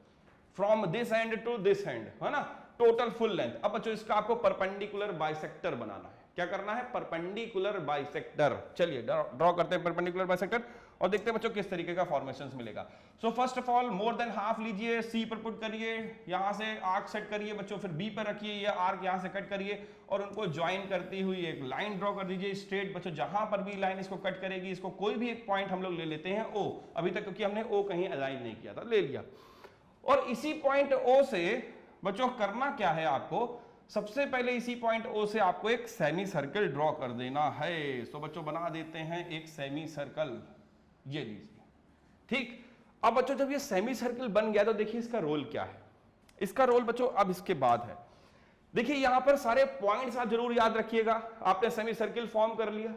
from this end to this end, है ना, टोटल फुल लेंथ। अब बच्चों इसका आपको परपेंडिकुलर बाइसेक्टर बनाना है। क्या करना है, परपेंडिकुलर बाइसेक्टर। चलिए ड्रॉ करते हैं परपेंडिकुलर बाइसेक्टर और देखते हैं बच्चों किस तरीके का फॉर्मेशंस मिलेगा। सो first of all more than half लीजिए, सी पर पुट करिए, यहां से आर्क सेट करिए बच्चों, फिर बी पर रखिए, ये आर्क यहां से कट करिए और उनको ज्वाइन करती हुई एक लाइन ड्रॉ कर दीजिए स्ट्रेट। बच्चों जहां पर भी लाइन इसको कट करेगी, इसको कोई भी एक पॉइंट हम लोग ले लेते हैं ओ, अभी तक क्योंकि हमने ओ कहीं अलाइन नहीं किया था, ले लिया। और इसी पॉइंट ओ से बच्चों करना क्या है आपको, सबसे पहले इसी पॉइंट ओ से आपको एक सेमी सर्कल ड्रॉ कर देना है। तो बच्चों बना देते हैं एक सेमी सर्कल, ये लीजिए। ठीक, अब बच्चों जब ये सेमी सर्कल बन गया तो देखिए इसका रोल क्या है। इसका रोल बच्चों अब इसके बाद है, देखिए यहां पर सारे पॉइंट्स आप जरूर याद रखिएगा। आपने सेमी सर्कल फॉर्म कर लिया,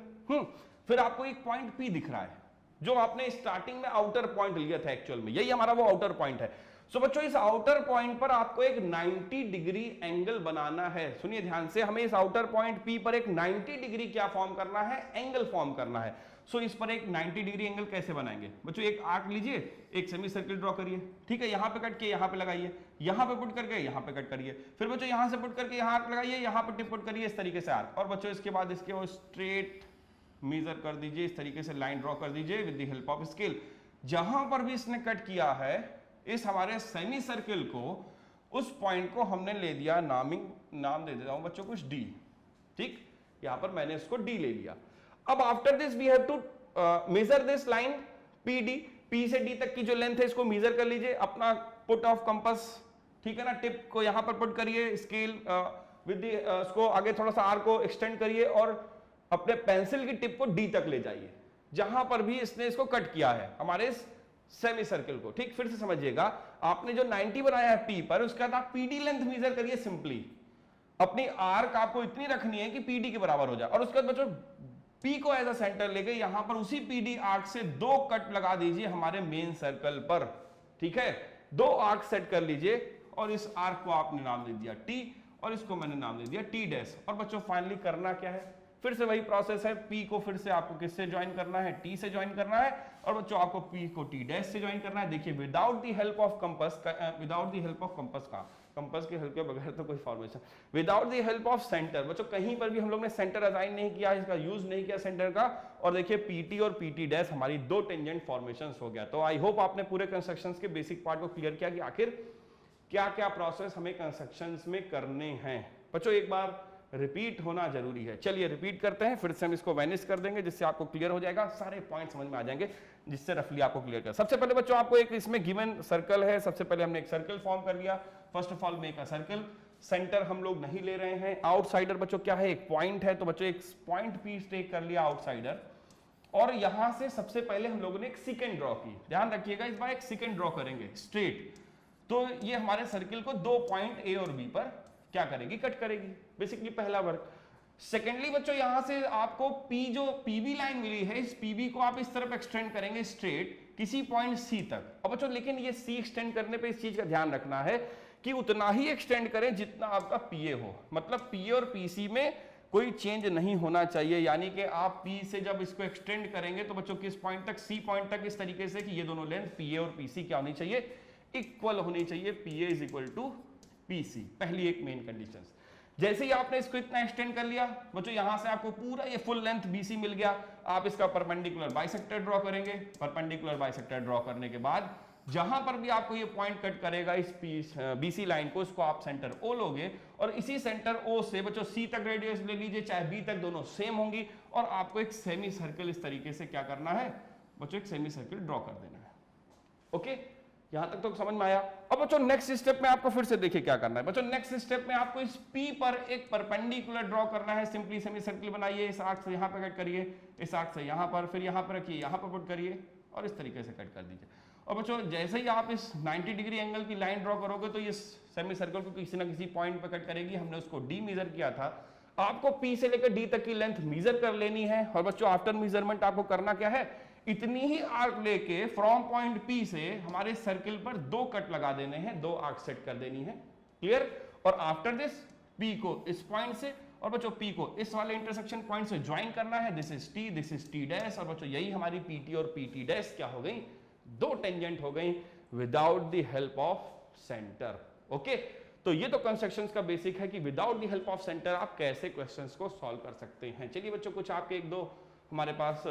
फिर आपको एक पॉइंट पी दिख रहा है जो आपने स्टार्टिंग में आउटर पॉइंट लिया था, एक्चुअल में यही हमारा वो आउटर पॉइंट है। सो बच्चों इस आउटर पॉइंट पर आपको एक 90 डिग्री एंगल बनाना है। सुनिए ध्यान से, हमें इस आउटर पॉइंट पी पर एक 90 डिग्री क्या फॉर्म करना है, एंगल फॉर्म करना है। सो इस पर एक 90 डिग्री एंगल कैसे बनाएंगे बच्चों, एक आर्क लीजिए, एक सेमी सर्कल ड्रॉ करिए। ठीक है, यहां पे कट के यहां पे लगाइए, यहां पे पुट करके यहां पे कट करिए, फिर बच्चों यहां से पुट करके यहां आर्क लगाइए, यहां पे टिप पुट करिए, इस तरीके से आर्क। और बच्चों इसके बाद इसके वो स्ट्रेट मेजर कर दीजिए, इस तरीके से लाइन ड्रॉ कर दीजिए with the help of scale. जहां पर भी इसने कट किया है इस हमारे सेमी सर्कल को, उस पॉइंट को हमने ले दिया नाम दे देता हूं बच्चों कुछ डी। ठीक, यहां पर मैंने इसको डी ले लिया। अब after this we have to measure this line P D, P से डी तक की जो लेंथ है इसको मेजर कर लीजिए अपना पुट ऑफ कंपास। ठीक है ना, टिप को यहां पर पुट करिए, स्केल विद इसको आगे थोड़ा सा आर को एक्सटेंड करिए और अपने पेंसिल की टिप को डी तक ले जाइए जहां पर भी इसने इसको कट किया है हमारे इस सेमी सर्कल को। ठीक, फिर से समझिएगा, आपने जो 90 बनाया है पी पर, उसके बाद आप पीडी लेंथ मेजर करिए सिंपली। अपनी आर्क आपको इतनी रखनी है कि पीडी के बराबर हो जाए, और उसके बाद बच्चों पी को एज अ सेंटर लेके यहां पर उसी पीडी आर्क से 2 कट लगा दीजिए हमारे मेन सर्कल पर। ठीक है, 2 आर्क सेट कर लीजिए और इस आर्क को आपने नाम दे दिया टी और इसको मैंने नाम दे दिया टी डैश। और बच्चों फाइनली करना क्या है, फिर से वही प्रोसेस है, पी को फिर से आपको किससे ज्वाइन करना है, टी से ज्वाइन करना है, और बच्चों आपको पी को टी डैश से ज्वाइन करना है। देखिए without the help of compass, without the help of compass का, कंपास की हेल्प के बगैर तो कोई formation, without the help of centre. बच्चों कहीं पर भी हम लोग ने सेंटर असाइन नहीं किया, इसका यूज नहीं किया सेंटर का, और देखिए पीटी और पीटी डैश हमारी 2 टेंजेंट फॉर्मेशंस हो गया। तो आई होप आपने पूरे कंस्ट्रक्शंस के बेसिक पार्ट को क्लियर किया कि आखिर क्या क्या प्रोसेस हमें कंस्ट्रक्शंस में करने हैं। बच्चों एक बार रिपीट होना जरूरी है। चलिए रिपीट करते हैं, फिर से हम इसको वैनिश कर देंगे जिससे आपको क्लियर हो जाएगा, सारे पॉइंट समझ में आ जाएंगे, जिससे रफली आपको क्लियर कर। सबसे पहले बच्चों आपको एक इसमें गिवन सर्कल है, सबसे पहले हमने एक सर्कल फॉर्म कर लिया। First of all make a circle, centre हम लोग नहीं ले रहे हैं। आउटसाइडर बच्चों क्या है, एक पॉइंट है, तो बच्चों एक पॉइंट पी टेक कर लिया आउटसाइडर, और यहां से सबसे पहले हम लोगों ने एक सेकंड ड्रॉ की। ध्यान रखिएगा इस बार एक सेकंड ड्रॉ करेंगे स्ट्रेट, तो ये हमारे सर्किल को दो पॉइंट ए और बी पर क्या करेगी, कट करेगी, बेसिकली पहला वर्क। सेकेंडली बच्चों यहां से आपको पी जो पीबी लाइन मिली है, इस पीबी को आप इस तरफ एक्सटेंड करेंगे स्ट्रेट किसी पॉइंट सी तक। और बच्चों लेकिन ये सी एक्सटेंड करने पे इस चीज का ध्यान रखना है कि उतना ही एक्सटेंड करें जितना आपका पीए हो, मतलब पीए और पीसी में कोई चेंज नहीं होना चाहिए। यानी कि आप पी से जब इसको एक्सटेंड करेंगे तो बच्चों किस पॉइंट तक, सी पॉइंट तक, इस तरीके से कि ये दोनों लेंथ पीए और पीसी क्या होनी चाहिए, इक्वल होनी चाहिए, पीए इज इक्वल टू पीसी, पहली एक मेन कंडीशन। जैसे ही आपने इसको इतना एक्सटेंड कर लिया बच्चों, यहां से आपको पूरा ये फुल लेंथ बीसी मिल गया। आप इसका परपेंडिकुलर बाइसेक्टर ड्रॉ करेंगे। परपेंडिकुलर बाइसेक्टर ड्रॉ करने के बाद जहां पर भी आपको ये पॉइंट कट करेगा इस बीसी लाइन को, इसको आप सेंटर ओ लोगे, और इसी सेंटर ओ से बच्चों सी तक रेडियस ले लीजिए, चाहे बी तक, दोनों सेम होंगी, और आपको एक सेमी सर्कल इस तरीके से क्या करना है बच्चों, एक सेमी सर्कल ड्रॉ कर देना है। ओके, यहां तक तो समझ में आया। अब बच्चों नेक्स्ट स्टेप में आपको फिर से देखिए क्या करना है। बच्चों नेक्स्ट स्टेप में आपको इस P पर एक परपेंडिकुलर ड्रॉ करना है। सिंपली सेमी सर्कल बनाइए, इस आर्क से यहां पर कट करिए, इस आर्क से यहां पर, फिर यहां पर रखिए, यहां पर पुट करिए, और इस तरीके से कट कर दीजिए। और बच्चों जैसे ही आप इस 90 डिग्री एंगल की लाइन ड्रॉ करोगे तो ये सेमी सर्कल को किसी ना किसी पॉइंट पर कट करेगी। हमने उसको डी मेजर किया था, आपको P से लेकर D तक की लेंथ मेजर कर लेनी है। और बच्चों आफ्टर मेजरमेंट आपको करना क्या है, इतनी ही आर्क लेके फ्रॉम पॉइंट P से हमारे सर्किल पर दो कट लगा देने हैं, दो आर्क सेट कर देनी है। क्लियर? और आफ्टर दिस P को इस पॉइंट से और बच्चों P को इस वाले इंटरसेक्शन पॉइंट से ज्वाइन करना है। This is T, this is T dash, और बच्चों यही हमारी PT और PT डैश क्या हो गई, दो टेंजेंट हो गई without the help of centre. Okay, तो ये तो कंस्ट्रक्शंस का बेसिक है कि without the help of centre आप कैसे क्वेश्चंस को सॉल्व कर सकते हैं। चलिए बच्चों कुछ आपके एक दो हमारे पास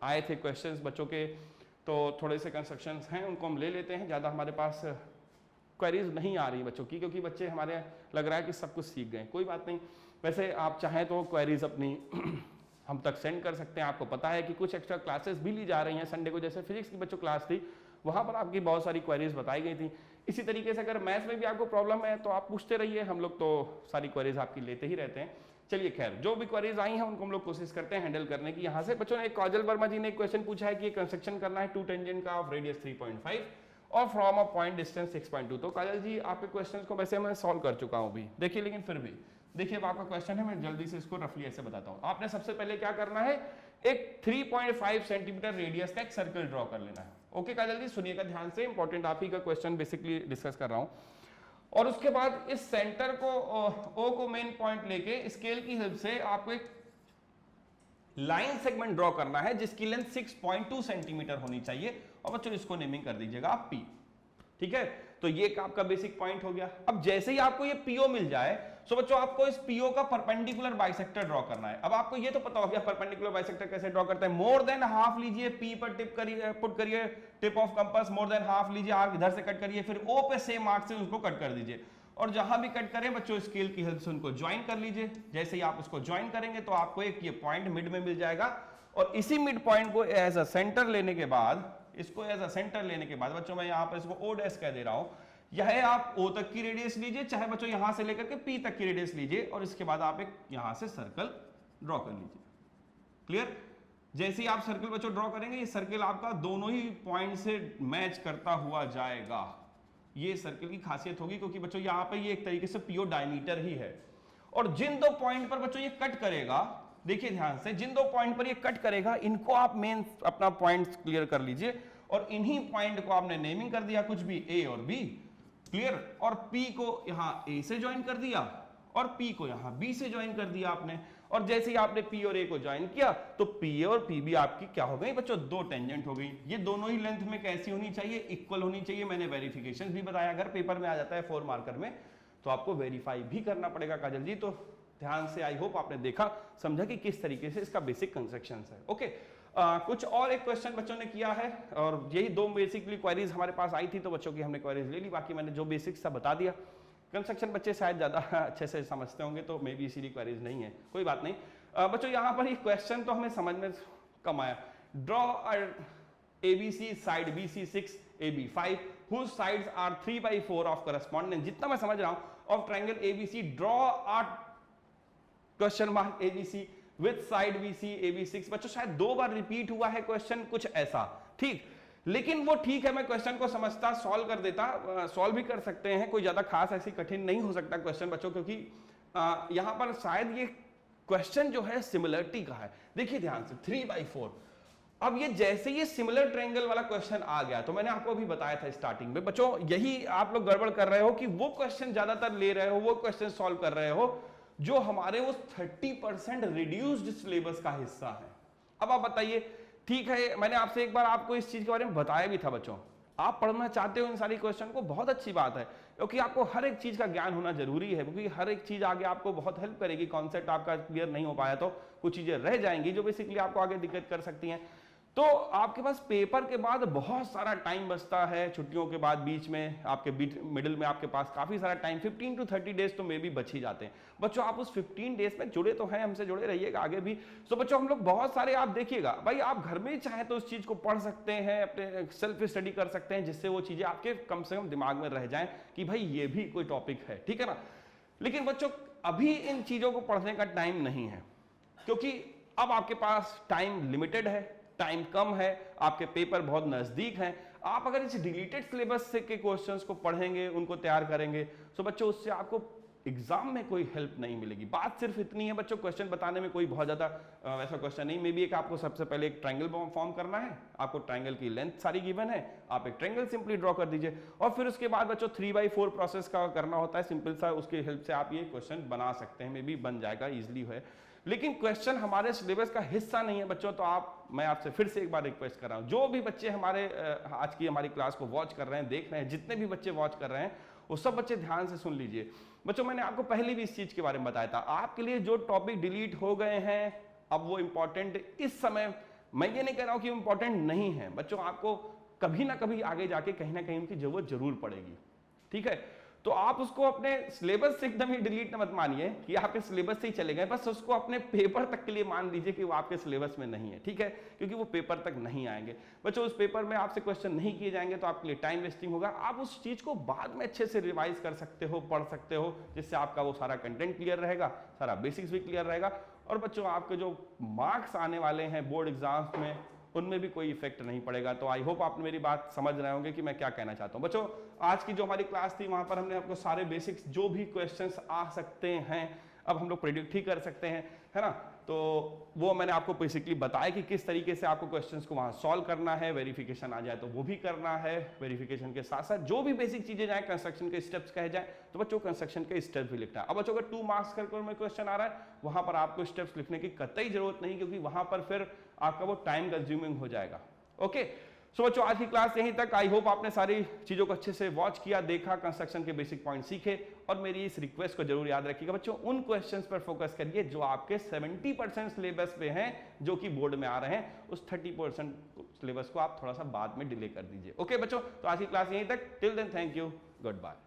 आए थे क्वेश्चंस बच्चों के, तो थोड़े से कंस्ट्रक्शंस हैं उनको हम ले लेते हैं। ज़्यादा हमारे पास क्वेरीज नहीं आ रही बच्चों की, क्योंकि बच्चे हमारे लग रहा है कि सब कुछ सीख गए। कोई बात नहीं, वैसे आप चाहें तो क्वेरीज अपनी हम तक सेंड कर सकते हैं। आपको पता है कि कुछ एक्स्ट्रा क्लासेस भी ली जा रही हैं संडे को, जैसे फिजिक्स की बच्चों क्लास थी, वहाँ पर आपकी बहुत सारी क्वेरीज बताई गई थी। इसी तरीके से अगर मैथ्स में भी आपको प्रॉब्लम है तो आप पूछते रहिए, हम लोग तो सारी क्वेरीज आपकी लेते ही रहते हैं। चलिए खैर, जो भी क्वेरीज आई हैं उनको हम लोग कोशिश करते हैं हैंडल करने की। यहाँ से बच्चों ने एक काजल वर्मा जी ने एक क्वेश्चन पूछा है कि कंस्ट्रक्शन करना है 2 टेंजेंट का ऑफ रेडियस 3.5 और फ्रॉम अ पॉइंट डिस्टेंस 6.2। तो काजल जी आपके क्वेश्चन को वैसे मैं सॉल्व कर चुका हूँ अभी, देखिए, लेकिन फिर भी देखिए आपका क्वेश्चन है, मैं जल्दी से इसको रफली ऐसे बताता हूँ। आपने सबसे पहले क्या करना है, एक 3.5 सेंटीमीटर रेडियस का एक सर्कल ड्रॉ कर लेना है। ओके काजल जी सुनिएगा ध्यान से, इंपॉर्टेंट आप ही का क्वेश्चन बेसिकली डिस्कस कर रहा हूँ। और उसके बाद इस सेंटर को ओ को मेन पॉइंट लेके स्केल की हेल्प से आपको एक लाइन सेगमेंट ड्रॉ करना है जिसकी लेंथ 6.2 सेंटीमीटर होनी चाहिए। और बच्चों इसको नेमिंग कर दीजिएगा आप P, ठीक है। तो ये आपका बेसिक पॉइंट हो गया। अब जैसे ही आपको ये PO मिल जाए तो बच्चों आपको इस PO का परपेंडिकुलर बाइसेक्टर ड्रॉ करना है। अब आपको ये तो पता हो गया परपेंडिकुलर बाइसेक्टर कैसे ड्रॉ करते हैं। मोर देन हाफ लीजिए, P पर टिप करिए, पुट करिए tip of compass, more than half लीजिए, आर्क इधर से कट करिए, फिर O पे सेम आर्क से उसको कट कर दीजिए। और जहां भी कट करें बच्चों स्केल की हेल्प से उनको ज्वाइन कर लीजिए। जैसे ही आप उसको ज्वाइन करेंगे तो आपको एक ये पॉइंट मिड में मिल जाएगा। और इसी मिड पॉइंट को एज अ सेंटर लेने के बाद, इसको एज अ सेंटर लेने के बाद बच्चों मैं यहाँ पर इसको O डैश कह दे रहा हूं, यह आप O तक की रेडियस लीजिए, चाहे बच्चों यहां से लेकर के P तक की रेडियस लीजिए, और इसके बाद आप एक यहां से सर्कल ड्रॉ कर लीजिए। क्लियर? जैसे ही आप सर्कल बच्चों ड्रॉ करेंगे ये सर्कल आपका दोनों ही पॉइंट से मैच करता हुआ जाएगा। ये सर्कल की खासियत होगी, क्योंकि बच्चों यहां पे ये एक तरीके से PO डायमीटर ही है। और जिन दो पॉइंट पर बच्चों ये कट करेगा, देखिए ध्यान से, जिन दो पॉइंट पर ये कट करेगा इनको आप मेन अपना पॉइंट क्लियर कर लीजिए। और इन्हीं पॉइंट को आपने नेमिंग कर दिया कुछ भी A और B। क्लियर? और P को यहां A से ज्वाइन कर दिया और P को यहां B से ज्वाइन कर दिया आपने। और जैसे ही आपने P और A को ज्वाइन किया तो PA और PB आपकी क्या हो गई बच्चों, दो टेंजेंट हो गई। ये दोनों ही लेंथ में कैसी होनी चाहिए, इक्वल होनी चाहिए। मैंने वेरिफिकेशन भी बताया, अगर पेपर में आ जाता है 4 मार्कर में तो आपको वेरीफाई भी करना पड़ेगा काजल जी। तो ध्यान से, आई होप आपने देखा समझा कि किस तरीके से इसका बेसिक कंस्ट्रक्शन है। ओके, कुछ और एक क्वेश्चन बच्चों ने किया है, और यही दो बेसिकली क्वेरीज हमारे पास आई थी, तो बच्चों की हमने क्वेरीज ले ली, बाकी मैंने जो बेसिक सा बता दिया। कंस्ट्रक्शन बच्चे शायद ज़्यादा अच्छे से समझते होंगे, तो मे बी इसीलिए क्वेरीज नहीं है, कोई बात नहीं। बच्चों यहाँ पर एक क्वेश्चन तो हमें समझ में कम आया। Draw ABC side BC6 AB5 whose sides are 3/4 of correspondence, जितना मैं समझ रहा हूं, of triangle ABC, draw a question mark ABC with side BC AB6। बच्चों शायद 2 बार रिपीट हुआ है क्वेश्चन कुछ ऐसा, ठीक, लेकिन वो ठीक है, मैं क्वेश्चन को समझता, सॉल्व कर देता, सॉल्व भी कर सकते हैं, कोई ज्यादा खास ऐसी कठिन नहीं हो सकता क्वेश्चन बच्चों, क्योंकि यहां पर शायद ये क्वेश्चन जो है सिमिलरिटी का है। देखिए ध्यान से 3/4। अब ये जैसे ये सिमिलर ट्रायंगल वाला क्वेश्चन आ गया, तो मैंने आपको अभी बताया था स्टार्टिंग में बच्चों, यही आप लोग गड़बड़ कर रहे हो कि वो क्वेश्चन ज्यादातर ले रहे हो, वो क्वेश्चन सॉल्व कर रहे हो जो हमारे वो 30% रिड्यूस्ड सिलेबस का हिस्सा है। अब आप बताइए, ठीक है, मैंने आपसे एक बार आपको इस चीज के बारे में बताया भी था बच्चों, आप पढ़ना चाहते हो इन सारी क्वेश्चन को, बहुत अच्छी बात है, क्योंकि आपको हर एक चीज का ज्ञान होना जरूरी है, क्योंकि हर एक चीज आगे आपको बहुत हेल्प करेगी। कॉन्सेप्ट आपका क्लियर नहीं हो पाया तो कुछ चीजें रह जाएंगी जो बेसिकली आपको आगे दिक्कत कर सकती हैं। तो आपके पास पेपर के बाद बहुत सारा टाइम बचता है, छुट्टियों के बाद बीच में आपके मिडिल में आपके पास काफी सारा टाइम, 15 to 30 डेज तो मे भी बच ही जाते हैं। बच्चों आप उस 15 डेज में जुड़े तो हैं, हमसे जुड़े रहिएगा आगे भी। तो बच्चों हम लोग बहुत सारे, आप देखिएगा भाई, आप घर में चाहे तो उस चीज को पढ़ सकते हैं, अपने सेल्फ स्टडी कर सकते हैं, जिससे वो चीजें आपके कम से कम दिमाग में रह जाएं कि भाई ये भी कोई टॉपिक है, ठीक है ना। लेकिन बच्चों अभी इन चीजों को पढ़ने का टाइम नहीं है, क्योंकि अब आपके पास टाइम लिमिटेड है, टाइम कम है, आपके पेपर बहुत नजदीक हैं। आप अगर इस डिलीटेड सिलेबस से के क्वेश्चंस को पढ़ेंगे, उनको तैयार करेंगे, तो बच्चों उससे आपको एग्जाम में कोई हेल्प नहीं मिलेगी। बात सिर्फ इतनी है बच्चों, क्वेश्चन बताने में कोई बहुत ज्यादा वैसा क्वेश्चन नहीं, मे बी एक आपको सबसे पहले एक ट्रायंगल फॉर्म करना है, आपको ट्रायंगल की लेंथ सारी गिवन है, आप एक ट्रायंगल सिंपली ड्रॉ कर दीजिए, और फिर उसके बाद बच्चों 3/4 प्रोसेस का करना होता है सिंपल सा, उसकी हेल्प से आप ये क्वेश्चन बना सकते हैं, मे बी बन जाएगा, इजिली है। लेकिन क्वेश्चन हमारे सिलेबस का हिस्सा नहीं है बच्चों। तो मैं आपसे फिर से एक बार रिक्वेस्ट कर रहा हूं, जो भी बच्चे हमारे आज की हमारी क्लास को वॉच कर रहे हैं, देख रहे हैं, जितने भी बच्चे वॉच कर रहे हैं, वो सब बच्चे ध्यान से सुन लीजिए। बच्चों मैंने आपको पहले भी इस चीज के बारे में बताया था, आपके लिए जो टॉपिक डिलीट हो गए हैं अब वो इंपॉर्टेंट इस समय, मैं ये नहीं कह रहा हूं कि इंपॉर्टेंट नहीं है बच्चों, आपको कभी ना कभी आगे जाके कहीं ना कहीं उनकी जरूरत जरूर पड़ेगी, ठीक है। तो आप उसको अपने सिलेबस से एकदम ही डिलीट मत मानिए कि आपके सिलेबस से ही चले गए, बस उसको अपने पेपर तक के लिए मान लीजिए कि वो आपके सिलेबस में नहीं है, ठीक है, क्योंकि वो पेपर तक नहीं आएंगे बच्चों। उस पेपर में आपसे क्वेश्चन नहीं किए जाएंगे तो आपके लिए टाइम वेस्टिंग होगा। आप उस चीज को बाद में अच्छे से रिवाइज कर सकते हो, पढ़ सकते हो, जिससे आपका वो सारा कंटेंट क्लियर रहेगा, सारा बेसिक्स भी क्लियर रहेगा, और बच्चों आपके जो मार्क्स आने वाले हैं बोर्ड एग्जाम्स में उनमें भी कोई इफेक्ट नहीं पड़ेगा। तो आई होप आप मेरी बात समझ रहे होंगे कि मैं क्या कहना चाहता हूं। बच्चों आज की जो हमारी क्लास थी वहां पर हमने आपको सारे बेसिक्स जो भी क्वेश्चंस आ सकते हैं अब हम लोग प्रेडिक्ट ही कर सकते हैं, है ना। तो वो मैंने आपको बेसिकली बताया कि किस तरीके से आपको क्वेश्चंस को वहां सॉल्व करना है, वेरिफिकेशन आ जाए तो वो भी करना है, वेरिफिकेशन के साथ साथ जो भी बेसिक चीजें जाए, कंस्ट्रक्शन के स्टेप्स कहे जाए तो बच्चों कंस्ट्रक्शन के स्टेप्स भी लिखना है। अब बच्चों अगर 2 मार्क्स करके में क्वेश्चन आ रहा है वहां पर आपको स्टेप्स लिखने की कतई जरूरत नहीं, क्योंकि वहां पर फिर आपका वो टाइम कंज्यूमिंग हो जाएगा। ओके सो बच्चों आज की क्लास यहीं तक। आई होप आपने सारी चीजों को अच्छे से वॉच किया, देखा, कंस्ट्रक्शन के बेसिक पॉइंट सीखे, और मेरी इस रिक्वेस्ट को जरूर याद रखिएगा बच्चों, उन क्वेश्चंस पर फोकस करिए जो आपके 70% सिलेबस पे हैं, जो कि बोर्ड में आ रहे हैं। उस 30% सिलेबस को आप थोड़ा सा बाद में डिले कर दीजिए। ओके बच्चों, तो आज की क्लास यहीं तक। Till then thank you, good bye.